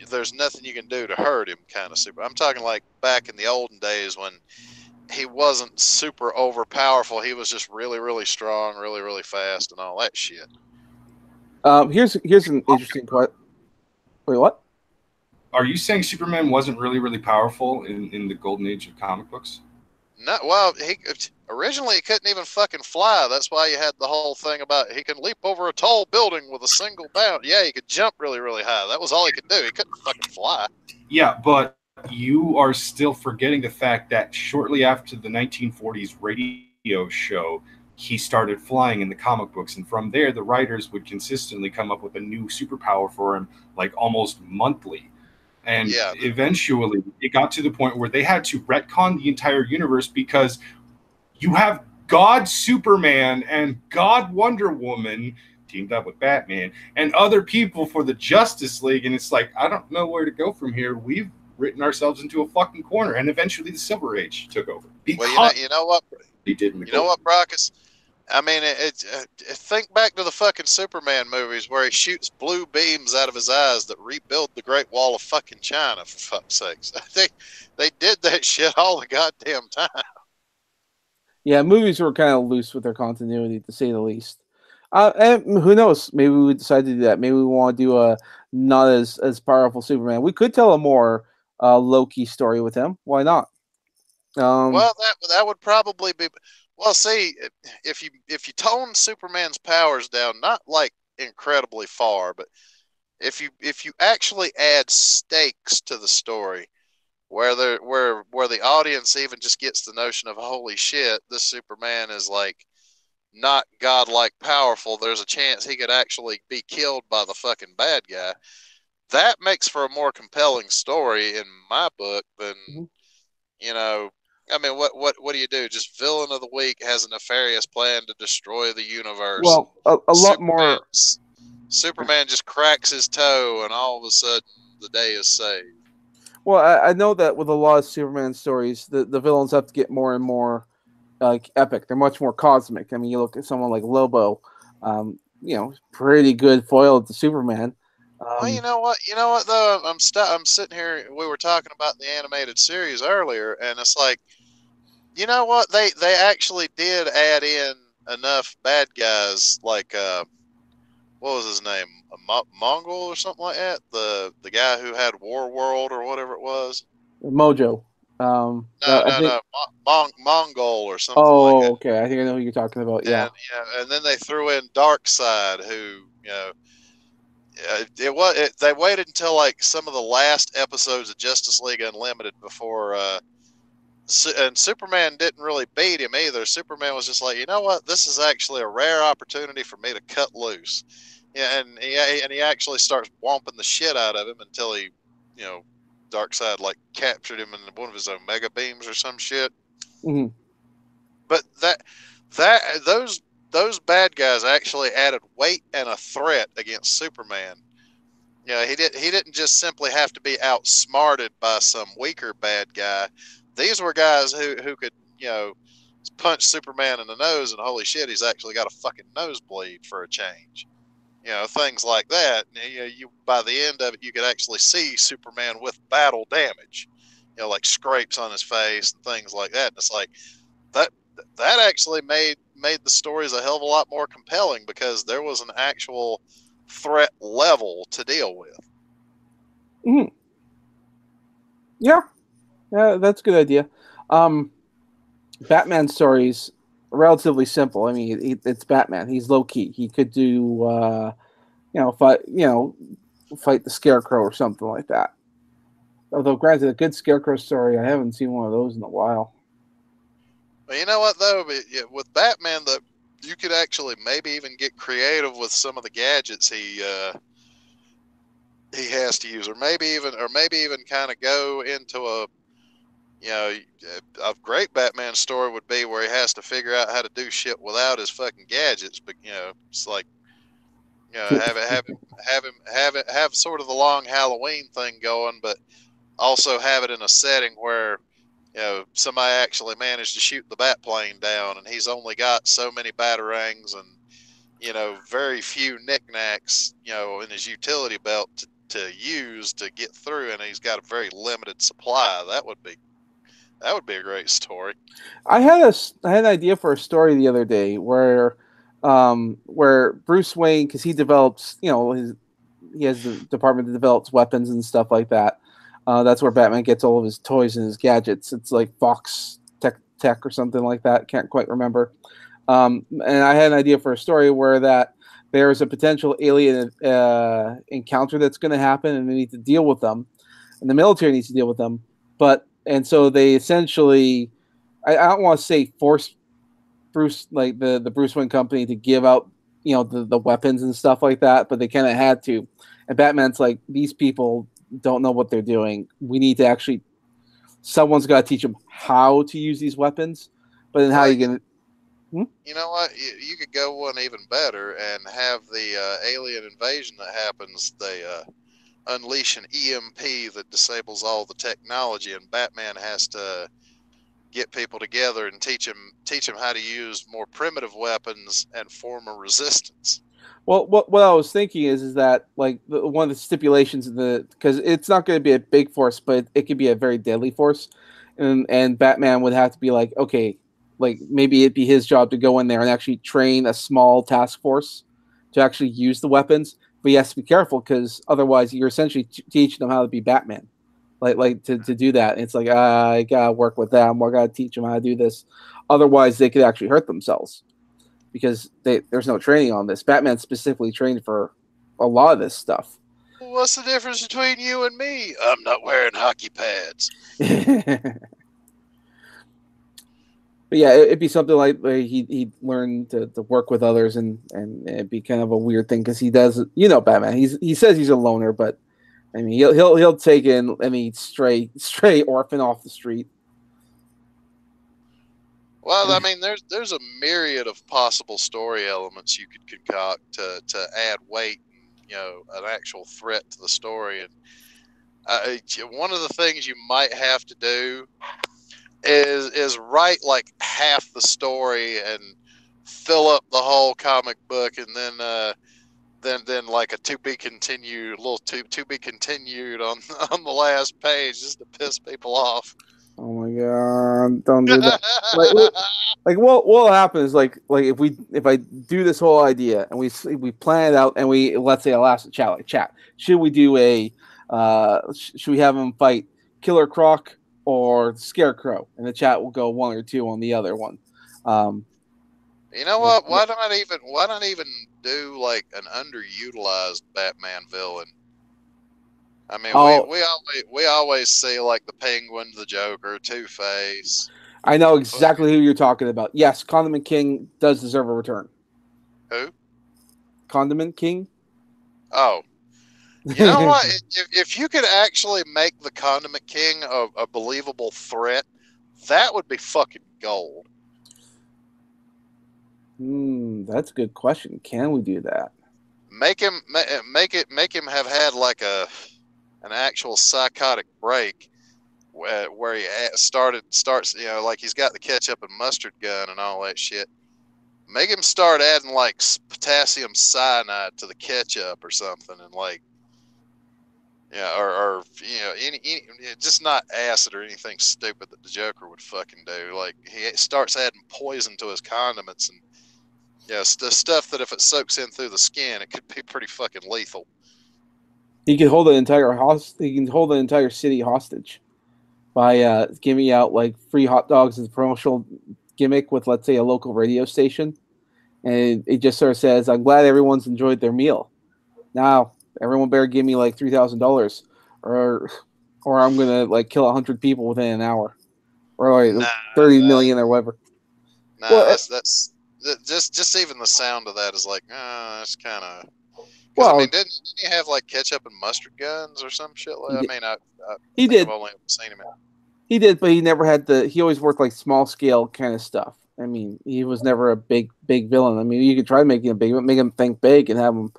there's nothing you can do to hurt him kind of super. I'm talking like back in the olden days when he wasn't super overpowerful. He was just really, really strong, really, really fast, and all that shit. Here's an interesting question. Wait, what? Are you saying Superman wasn't really, really powerful in the golden age of comic books? No, well, originally he couldn't even fucking fly. That's why you had the whole thing about he can leap over a tall building with a single bound. Yeah, he could jump really, really high. That was all he could do. He couldn't fucking fly. Yeah, but you are still forgetting the fact that shortly after the 1940s radio show, he started flying in the comic books, and from there, the writers would consistently come up with a new superpower for him, like almost monthly. And Yeah. eventually it got to the point where they had to retcon the entire universe because you have God Superman and God Wonder Woman teamed up with Batman and other people for the Justice League. And it's like, I don't know where to go from here. We've written ourselves into a fucking corner. And eventually the Silver Age took over. Well, you know what? He did in the You know what, Brockus? I mean, think back to the fucking Superman movies where he shoots blue beams out of his eyes that rebuild the Great Wall of fucking China, for fuck's sakes. They did that shit all the goddamn time. Yeah, movies were kind of loose with their continuity, to say the least. And who knows? Maybe we decide to do that. Maybe we want to do a not as powerful Superman. We could tell a more low-key story with him. Why not? Well, that would probably be. Well, see, if you tone Superman's powers down, not like incredibly far, but if you actually add stakes to the story, where the audience even just gets the notion of holy shit, this Superman is like not godlike powerful. There's a chance he could actually be killed by the fucking bad guy. That makes for a more compelling story in my book than you know. I mean, what do you do? Just villain of the week has a nefarious plan to destroy the universe. Well, a lot more. Superman just cracks his toe, and all of a sudden, the day is saved. Well, I know that with a lot of Superman stories, the villains have to get more and more like epic. They're much more cosmic. I mean, you look at someone like Lobo, pretty good foil to Superman. Well, you know what though, I'm sitting here. We were talking about the animated series earlier, and it's like, you know what, they actually did add in enough bad guys, like what was his name, Mongol or something like that, the guy who had War World or whatever it was. Mojo. Mongol or something like that. Oh, okay. I think I know who you're talking about. Yeah. And then they threw in Darkseid, who they waited until like some of the last episodes of Justice League Unlimited before and Superman didn't really beat him either. Superman was just like, you know what, this is actually a rare opportunity for me to cut loose. Yeah, and he actually starts whomping the shit out of him until he, Darkseid like captured him in one of his Omega beams or some shit. Mm-hmm. But those bad guys actually added weight and a threat against Superman. He didn't just simply have to be outsmarted by some weaker bad guy. These were guys who could, punch Superman in the nose and holy shit, he's actually got a fucking nosebleed for a change. Things like that. You by the end of it, you could actually see Superman with battle damage. Like scrapes on his face and things like that. And it's like that actually made the stories a hell of a lot more compelling because there was an actual threat level to deal with. Mm-hmm. Yeah, that's a good idea. Batman stories are relatively simple. I mean, it's Batman. He's low key. He could do, fight the Scarecrow or something like that. Although, granted, a good Scarecrow story, I haven't seen one of those in a while. But you know what, though? With Batman, you could actually maybe even get creative with some of the gadgets he has to use, or maybe even kind of go into a great Batman story would be where he has to figure out how to do shit without his fucking gadgets. But it's like have sort of the long Halloween thing going, but also have it in a setting where somebody actually managed to shoot the bat plane down, and he's only got so many batarangs and very few knickknacks in his utility belt to use to get through, and he's got a very limited supply. That would be a great story. I had an idea for a story the other day where Bruce Wayne, because he develops, he has the department that develops weapons and stuff like that. That's where Batman gets all of his toys and his gadgets. It's like Fox Tech or something like that. Can't quite remember. And I had an idea for a story where that there's a potential alien encounter that's going to happen, and they need to deal with them, and the military needs to deal with them. And so they essentially, I don't want to say force Bruce, like the Bruce Wayne company, to give out, the weapons and stuff like that, but they kind of had to. And Batman's like, these people don't know what they're doing. We need to actually, someone's got to teach them how to use these weapons. But then how are you going to? You know what? You could go one even better and have the alien invasion that happens. They unleash an EMP that disables all the technology, and Batman has to get people together and teach them how to use more primitive weapons and form a resistance. Well, what I was thinking is that like one of the stipulations in because it's not going to be a big force, but it could be a very deadly force, and Batman would have to be like, okay, like maybe it'd be his job to go in there and actually train a small task force to actually use the weapons, but he has to be careful because otherwise you're essentially teaching them how to be Batman, like to do that. And it's like I gotta work with them, or I gotta teach them how to do this, otherwise they could actually hurt themselves. Because there's no training on this. Batman's specifically trained for a lot of this stuff. What's the difference between you and me? I'm not wearing hockey pads. But yeah, it'd be something like he'd learn to work with others, and it'd be kind of a weird thing because he does, Batman. He says he's a loner, but I mean he'll take in any stray orphan off the street. Well, I mean, there's a myriad of possible story elements you could concoct to add weight, an actual threat to the story. And one of the things you might have to do is write like half the story and fill up the whole comic book, and then like a to be continued on the last page just to piss people off. Oh my god! Don't do that. like what happens is like if I do this whole idea and we plan it out and let's say I'll ask the chat, should we do should we have them fight Killer Croc or Scarecrow, and the chat will go one or two on the other one. You know what? Why not even do like an underutilized Batman villain? I mean, we always see like the Penguin, the Joker, Two-Face. I know exactly who you're talking about. Yes, Condiment King does deserve a return. Who? Condiment King. Oh, you know what? If you could actually make the Condiment King a believable threat, that would be fucking gold. That's a good question. Can we do that? Make him have had like an actual psychotic break where he starts like he's got the ketchup and mustard gun and all that shit. Make him start adding like potassium cyanide to the ketchup or something, and like or any just not acid or anything stupid that the Joker would fucking do. Like he starts adding poison to his condiments and the stuff that if it soaks in through the skin, it could be pretty fucking lethal. He can hold an entire city hostage by giving out like free hot dogs as a promotional gimmick with, let's say, a local radio station, and it just sort of says, "I'm glad everyone's enjoyed their meal. Now everyone better give me like $3,000, or I'm gonna like kill 100 people within an hour, or like 30 million or whatever." That's just even the sound of that is like, that's kind of. Well, I mean, didn't he have like ketchup and mustard guns or some shit? I mean, he did. I've only seen him. He did, but he never had he always worked like small scale kind of stuff. I mean, he was never a big villain. I mean, you could try making him big, make him think big, and have him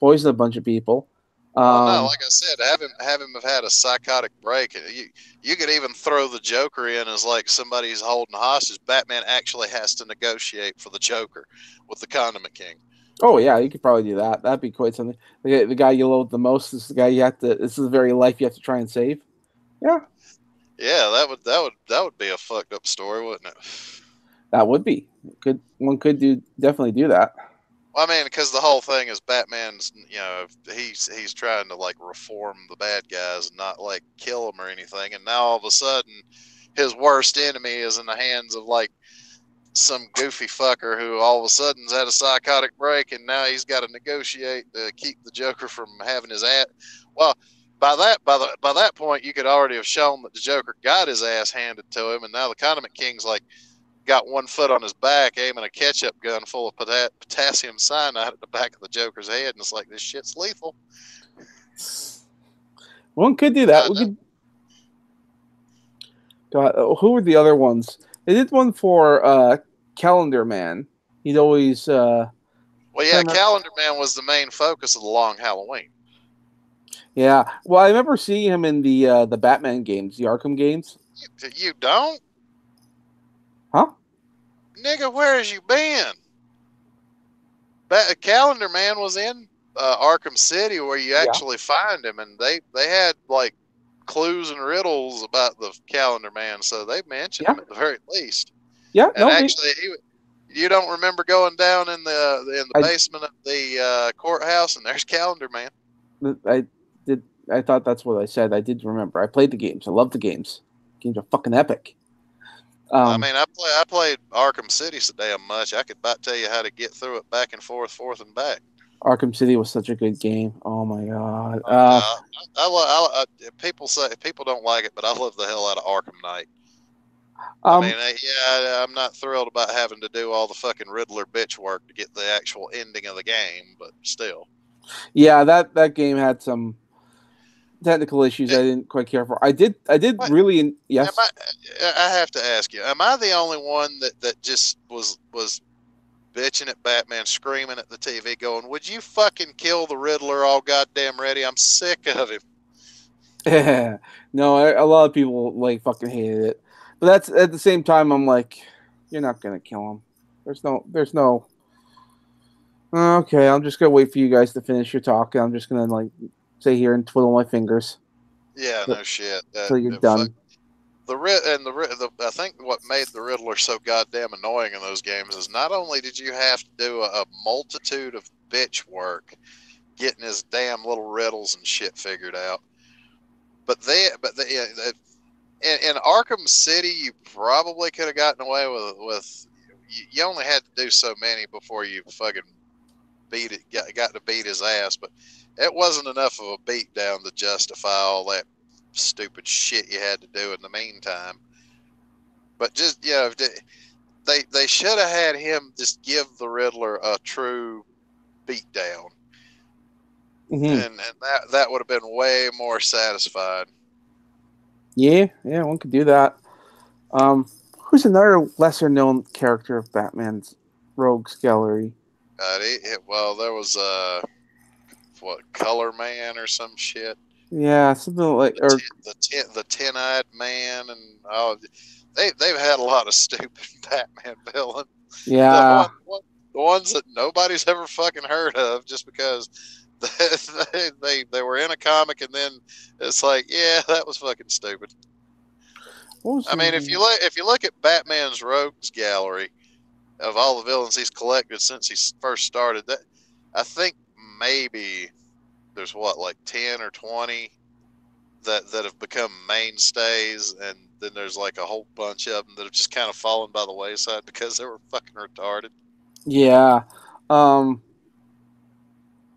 poison a bunch of people. No, like I said, have him have had a psychotic break. You could even throw the Joker in as like somebody who's holding hostage. Batman actually has to negotiate for the Joker with the Condiment King. Oh yeah, you could probably do that. That'd be quite something. The guy you loathe the most is the guy you have to. This is the very life you have to try and save. Yeah. Yeah, that would be a fucked up story, wouldn't it? That would be. One could definitely do that. Well, I mean, because the whole thing is Batman's, he's trying to like reform the bad guys and not like kill them or anything. And now all of a sudden, his worst enemy is in the hands of like some goofy fucker who all of a sudden's had a psychotic break, and now he's got to negotiate to keep the Joker from having his ass. Well, by that point, you could already have shown that the Joker got his ass handed to him, and now the Condiment King's like got one foot on his back, aiming a ketchup gun full of potassium cyanide at the back of the Joker's head, and it's like, this shit's lethal. One could do that. We could. God, who were the other ones? They did one for Calendar Man. He'd always. Well, yeah, Calendar Man was the main focus of the Long Halloween. Yeah. Well, I remember seeing him in the Batman games, the Arkham games. You don't? Huh? Nigga, where has you been? Calendar Man was in Arkham City where you actually find him, and they had like clues and riddles about the Calendar Man, so they mentioned him at the very least. Yeah, and actually, you don't remember going down in the basement of the courthouse, and there's Calendar Man. I did. I thought that's what I said. I did remember. I played the games. I love the games. Games are fucking epic. I mean, I played Arkham City so damn much. I could about tell you how to get through it back and forth and back. Arkham City was such a good game. Oh my god! People say people don't like it, but I love the hell out of Arkham Knight. I'm not thrilled about having to do all the fucking Riddler bitch work to get the actual ending of the game, but still. Yeah, that game had some technical issues I didn't quite care for. I did really. Yes. I have to ask you: am I the only one that just was bitching at Batman, screaming at the TV, going, "Would you fucking kill the Riddler all goddamn ready? I'm sick of him." No, a lot of people like fucking hated it, but that's at the same time. I'm like, you're not gonna kill him. There's no. Okay, I'm just gonna wait for you guys to finish your talk, and I'm just gonna like sit here and twiddle my fingers. Yeah, no shit. Until you're done. I think what made the Riddler so goddamn annoying in those games is not only did you have to do a multitude of bitch work getting his damn little riddles and shit figured out, but in Arkham City you probably could have gotten away with you only had to do so many before you fucking got to beat his ass, but it wasn't enough of a beat down to justify all that stupid shit you had to do in the meantime. But just they should have had him just give the Riddler a true beat down, and that would have been way more satisfied. Yeah, one could do that. Who's another lesser known character of Batman's rogues gallery? Well, there was Color Man or some shit. Yeah, something like the Ten-Eyed Man, and they've had a lot of stupid Batman villains. Yeah, the ones that nobody's ever fucking heard of, just because they were in a comic, and then it's like, yeah, that was fucking stupid. I mean, if you look at Batman's rogues gallery of all the villains he's collected since he first started, that I think maybe there's like 10 or 20 that have become mainstays, and then there's like a whole bunch of them that have just kind of fallen by the wayside because they were fucking retarded. Yeah.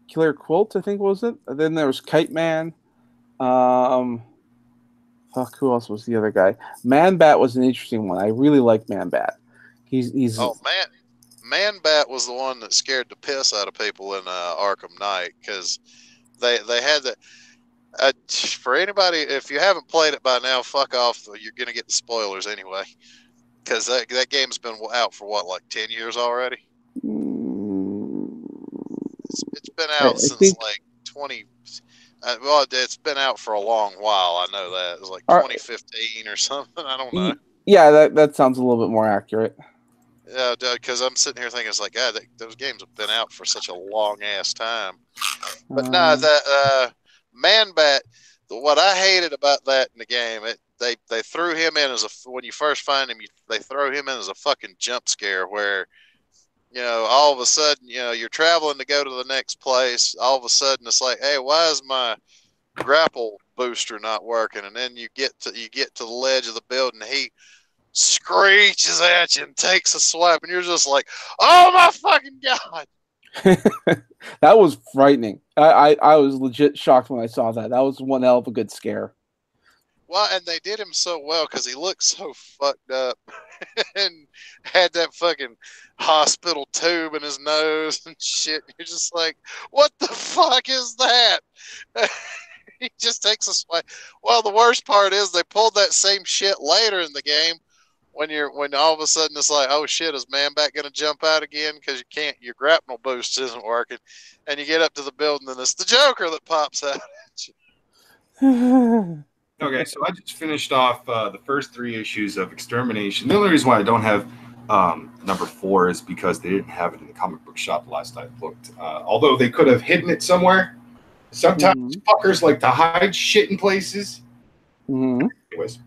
Killer Quilt, I think, was it? And then there was Kite Man. Fuck, who else was the other guy? Man Bat was an interesting one. I really like Man Bat. He's Man Bat was the one that scared the piss out of people in Arkham Knight, because they had that. For anybody, if you haven't played it by now, fuck off. You're gonna get the spoilers anyway, because that game's been out for what, like 10 years already. It's been out since like 20. Well, it's been out for a long while. I know that. It was like 2015 or something. I don't know. Yeah, that sounds a little bit more accurate. Yeah, because I'm sitting here thinking, it's like, God, those games have been out for such a long ass time. But no, the Man Bat. What I hated about that in the game, they threw him in when you first find him, they throw him in as a fucking jump scare where, all of a sudden, you're traveling to go to the next place. All of a sudden, it's like, hey, why is my grapple booster not working? And then you get to the ledge of the building. He screeches at you and takes a swipe, and you're just like, oh my fucking god! That was frightening. I was legit shocked when I saw that. That was one hell of a good scare. Well, and they did him so well because he looked so fucked up and had that fucking hospital tube in his nose and shit. You're just like, what the fuck is that? He just takes a swipe. Well, the worst part is they pulled that same shit later in the game when all of a sudden it's like, oh shit, is man back gonna jump out again because your grapnel boost isn't working, and you get up to the building and it's the Joker that pops out at you. Okay, so I just finished off the first 3 issues of Extermination. The only reason why I don't have number 4 is because they didn't have it in the comic book shop last I looked. Although they could have hidden it somewhere. Sometimes fuckers like to hide shit in places. Anyways,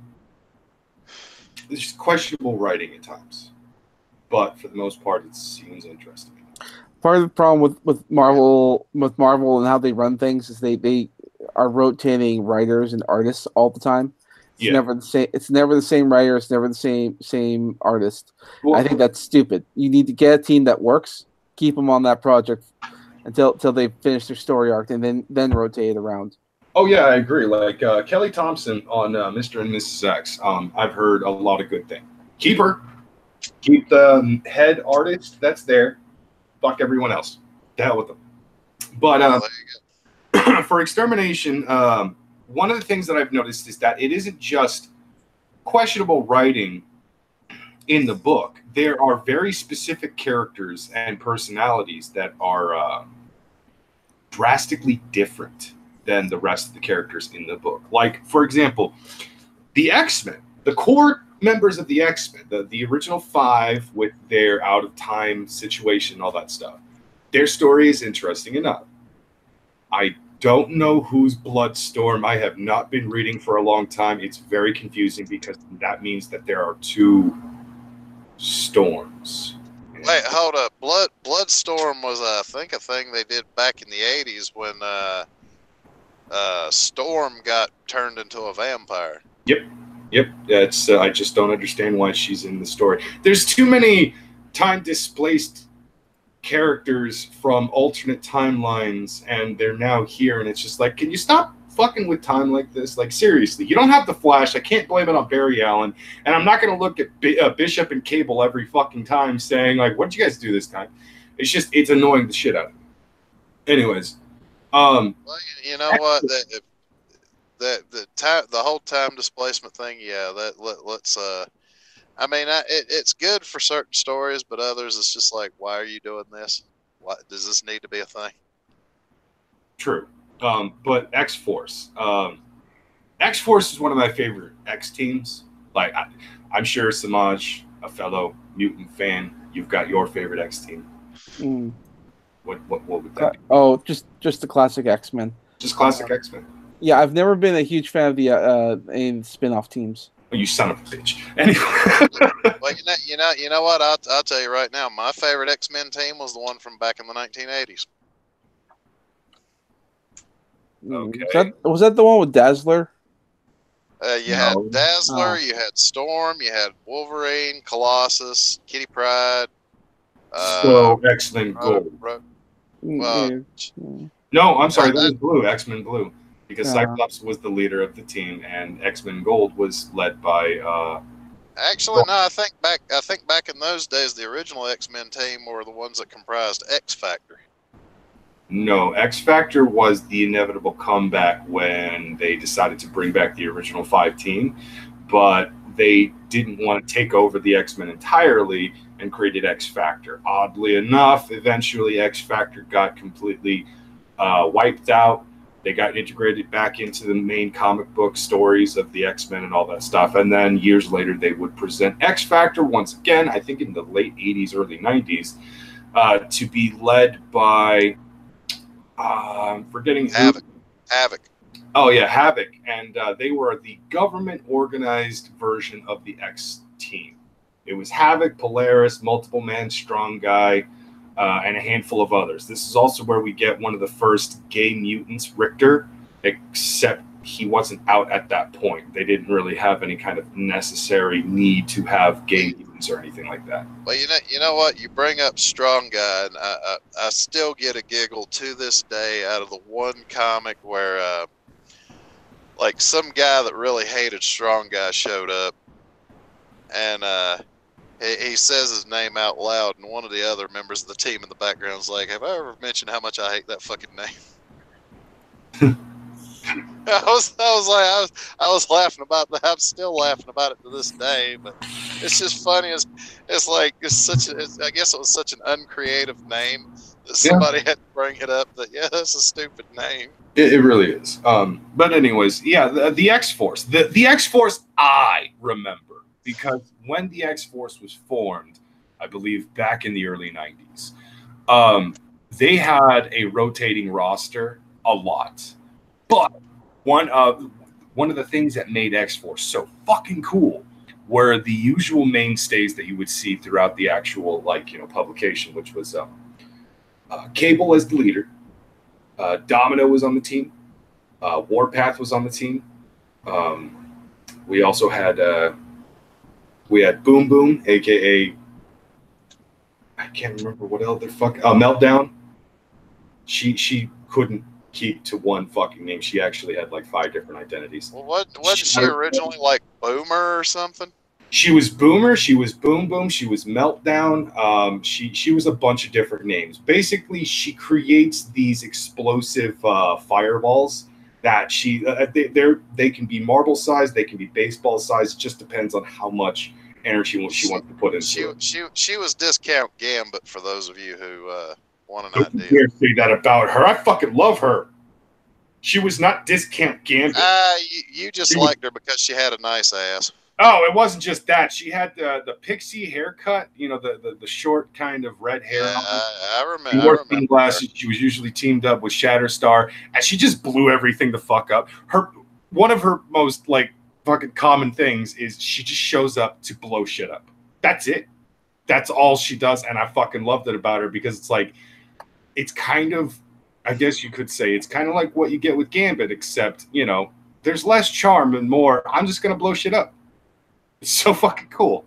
it's just questionable writing at times, but for the most part, it seems interesting. Part of the problem with Marvel and how they run things is they are rotating writers and artists all the time. It's never the same. It's never the same writer. It's never the same artist. Well, I think that's stupid. You need to get a team that works, keep them on that project until they finish their story arc, and then rotate it around. Oh yeah, I agree. Like Kelly Thompson on Mr. and Mrs. X. I've heard a lot of good things. Keep her. Keep the head artist that's there. Fuck everyone else. To hell with them. But for Extermination, one of the things that I've noticed is that it isn't just questionable writing in the book. There are very specific characters and personalities that are drastically different than the rest of the characters in the book. Like, for example, the X-Men, the core members of the X-Men, the original 5 with their out-of-time situation and all that stuff, their story is interesting enough. I don't know who's Bloodstorm. I have not been reading for a long time. It's very confusing because that means that there are 2 storms. Wait, hold up. Bloodstorm was, I think, a thing they did back in the 80s when Storm got turned into a vampire. Yep. It's I just don't understand why she's in the story. There's too many time-displaced characters from alternate timelines, and they're now here, and it's just like, can you stop fucking with time like this? Like, seriously, you don't have the Flash. I can't blame it on Barry Allen, and I'm not going to look at Bishop and Cable every fucking time saying, like, what'd you guys do this time? It's annoying the shit out of me. Anyways. Well, you know what? The whole time displacement thing, yeah, let's I mean, it's good for certain stories, but others, it's just like, why are you doing this? Why does this need to be a thing? True. But X-Force. X-Force is one of my favorite X teams. Like, I'm sure Semaj, a fellow mutant fan, you've got your favorite X team. What would that be? Oh, just the classic X-Men. Just classic X-Men. Yeah, I've never been a huge fan of the spin-off teams. Oh, you son of a bitch. Anyway. Well, you know what? I'll tell you right now. My favorite X-Men team was the one from back in the 1980s. Okay. Was that the one with Dazzler? You had Dazzler, you had Storm, you had Wolverine, Colossus, Kitty Pryde. So X-Men Gold. No, I'm sorry. That was Blue. X-Men Blue. Because Cyclops was the leader of the team, and X-Men Gold was led by. Actually, no. I think back in those days, the original X-Men team were the ones that comprised X Factor. No, X Factor was the inevitable comeback when they decided to bring back the original 5 team, but they didn't want to take over the X-Men entirely and created X Factor. Oddly enough, eventually X Factor got completely wiped out. They got integrated back into the main comic book stories of the X-Men and all that stuff. And then years later, they would present X Factor once again, I think in the late 80s, early 90s, to be led by, forgetting Havoc. Oh, yeah, Havoc. And they were the government-organized version of the X team. It was Havoc, Polaris, Multiple Man, Strong Guy, and a handful of others. This is also where we get one of the first gay mutants, Richter, except he wasn't out at that point. They didn't really have any kind of necessary need to have gay mutants or anything like that. Well, you know what? You bring up Strong Guy, and I still get a giggle to this day out of the one comic where, like, some guy that really hated Strong Guy showed up, and he says his name out loud, and one of the other members of the team in the background is like, have I ever mentioned how much I hate that fucking name? I was laughing about that. I'm still laughing about it to this day. But it's just funny. I guess it was such an uncreative name that somebody had to bring it up. That that's a stupid name. It really is. But anyways, yeah, the X-Force. The X-Force I remember because when the X-Force was formed, I believe back in the early 90s, they had a rotating roster a lot. But one of the things that made X-Force so fucking cool were the usual mainstays that you would see throughout the actual publication, which was Cable as the leader. Domino was on the team. Warpath was on the team. We also had Boom Boom, aka I can't remember what other Meltdown. She couldn't keep to one fucking name. She actually had like 5 different identities. Well, wasn't she originally like Boomer or something? She was Boomer, she was Boom Boom, she was Meltdown. She was a bunch of different names. Basically, she creates these explosive fireballs that they can be marble sized, they can be baseball sized. It just depends on how much energy she wants to put into it. She was Discount Gambit for those of you who want an Don't idea. you dare say that about her. I fucking love her. She was not Discount Gambit. You just liked her because she had a nice ass. Oh, it wasn't just that. She had the pixie haircut, the short kind of red hair. Yeah, I remember. She wore sunglasses. She was usually teamed up with Shatterstar, and she just blew everything the fuck up. One of her most fucking common things is she just shows up to blow shit up. That's it. That's all she does, and I fucking loved it about her because it's kind of, I guess you could say, it's kind of like what you get with Gambit, except there's less charm and more. I'm just gonna blow shit up. It's so fucking cool.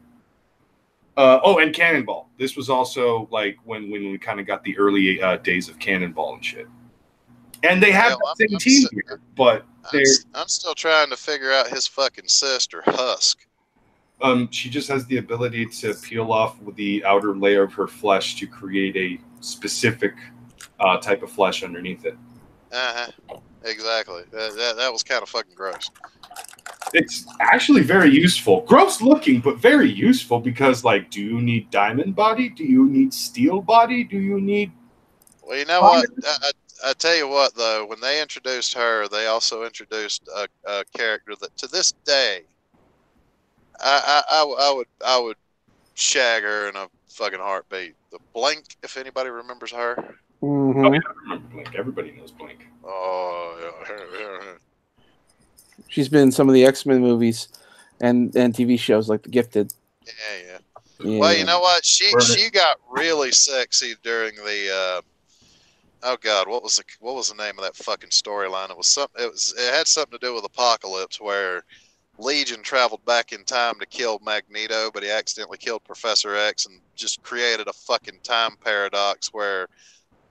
And Cannonball. This was also like when we kind of got the early days of Cannonball and shit. And they have the same team here, but I'm still trying to figure out his fucking sister, Husk. She just has the ability to peel off the outer layer of her flesh to create a specific type of flesh underneath it. Exactly. That was kind of fucking gross. It's actually very useful. Gross looking, but very useful because, do you need diamond body? Do you need steel body? Do you need... Well, you know what? I tell you what, though. When they introduced her, they also introduced a character that, to this day, I would shag her in a fucking heartbeat. The Blink, if anybody remembers her. Mm-hmm. Oh, yeah, I remember Blink. Everybody knows Blink. Oh, yeah. She's been in some of the X-Men movies and TV shows like The Gifted. Yeah. Well, you know what? She got really sexy during the oh god, what was the name of that fucking storyline? It had something to do with Apocalypse, where Legion traveled back in time to kill Magneto, but he accidentally killed Professor X and just created a fucking time paradox where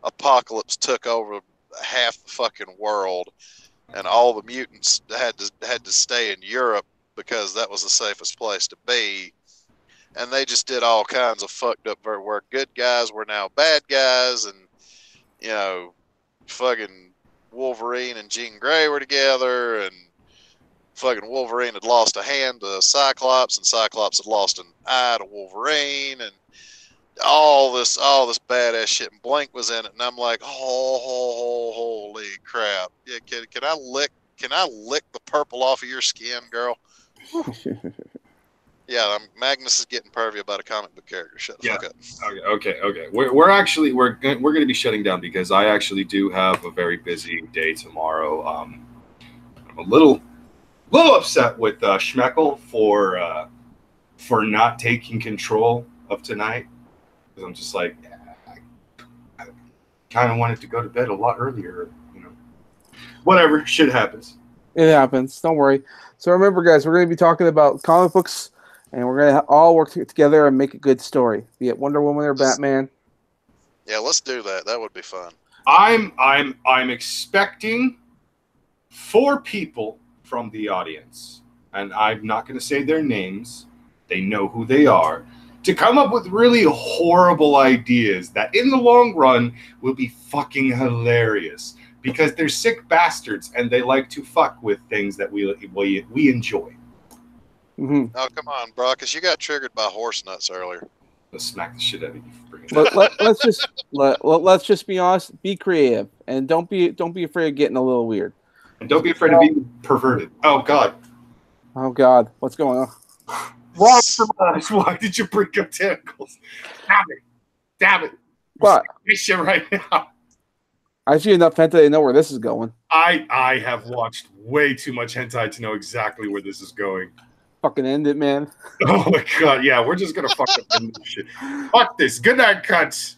Apocalypse took over half the fucking world. And all the mutants had to stay in Europe because that was the safest place to be. And they just did all kinds of fucked up where good guys were now bad guys, and fucking Wolverine and Jean Grey were together, and fucking Wolverine had lost a hand to Cyclops, and Cyclops had lost an eye to Wolverine, and all this badass shit, and Blink was in it, and I'm like, holy crap! Yeah, can I lick the purple off of your skin, girl? Yeah, Magnus is getting pervy about a comic book character. Shut the fuck up. Okay. We're going to be shutting down because I actually do have a very busy day tomorrow. I'm a little upset with Schmeckle for not taking control of tonight. I'm just like, I kind of wanted to go to bed a lot earlier, Whatever, shit happens. It happens. Don't worry. So remember, guys, we're going to be talking about comic books, and we're going to all work together and make a good story, be it Wonder Woman or Batman. Yeah, let's do that. That would be fun. I'm expecting 4 people from the audience, and I'm not going to say their names. They know who they are. To come up with really horrible ideas that in the long run will be fucking hilarious. because they're sick bastards and they like to fuck with things that we enjoy. Mm-hmm. Oh, come on, Brockus. You got triggered by horse nuts earlier. Let's smack the shit out of you for bringing that. Let's just be honest. Be creative, and don't be afraid of getting a little weird. And don't be afraid of being perverted. Oh God. Oh God, what's going on? Why did you bring up tentacles? Damn it! What? This shit right now. I see enough hentai to know where this is going. I have watched way too much hentai to know exactly where this is going. Fucking end it, man. Oh my God! Yeah, we're just gonna fuck up this shit. Fuck this. Good night, cunts.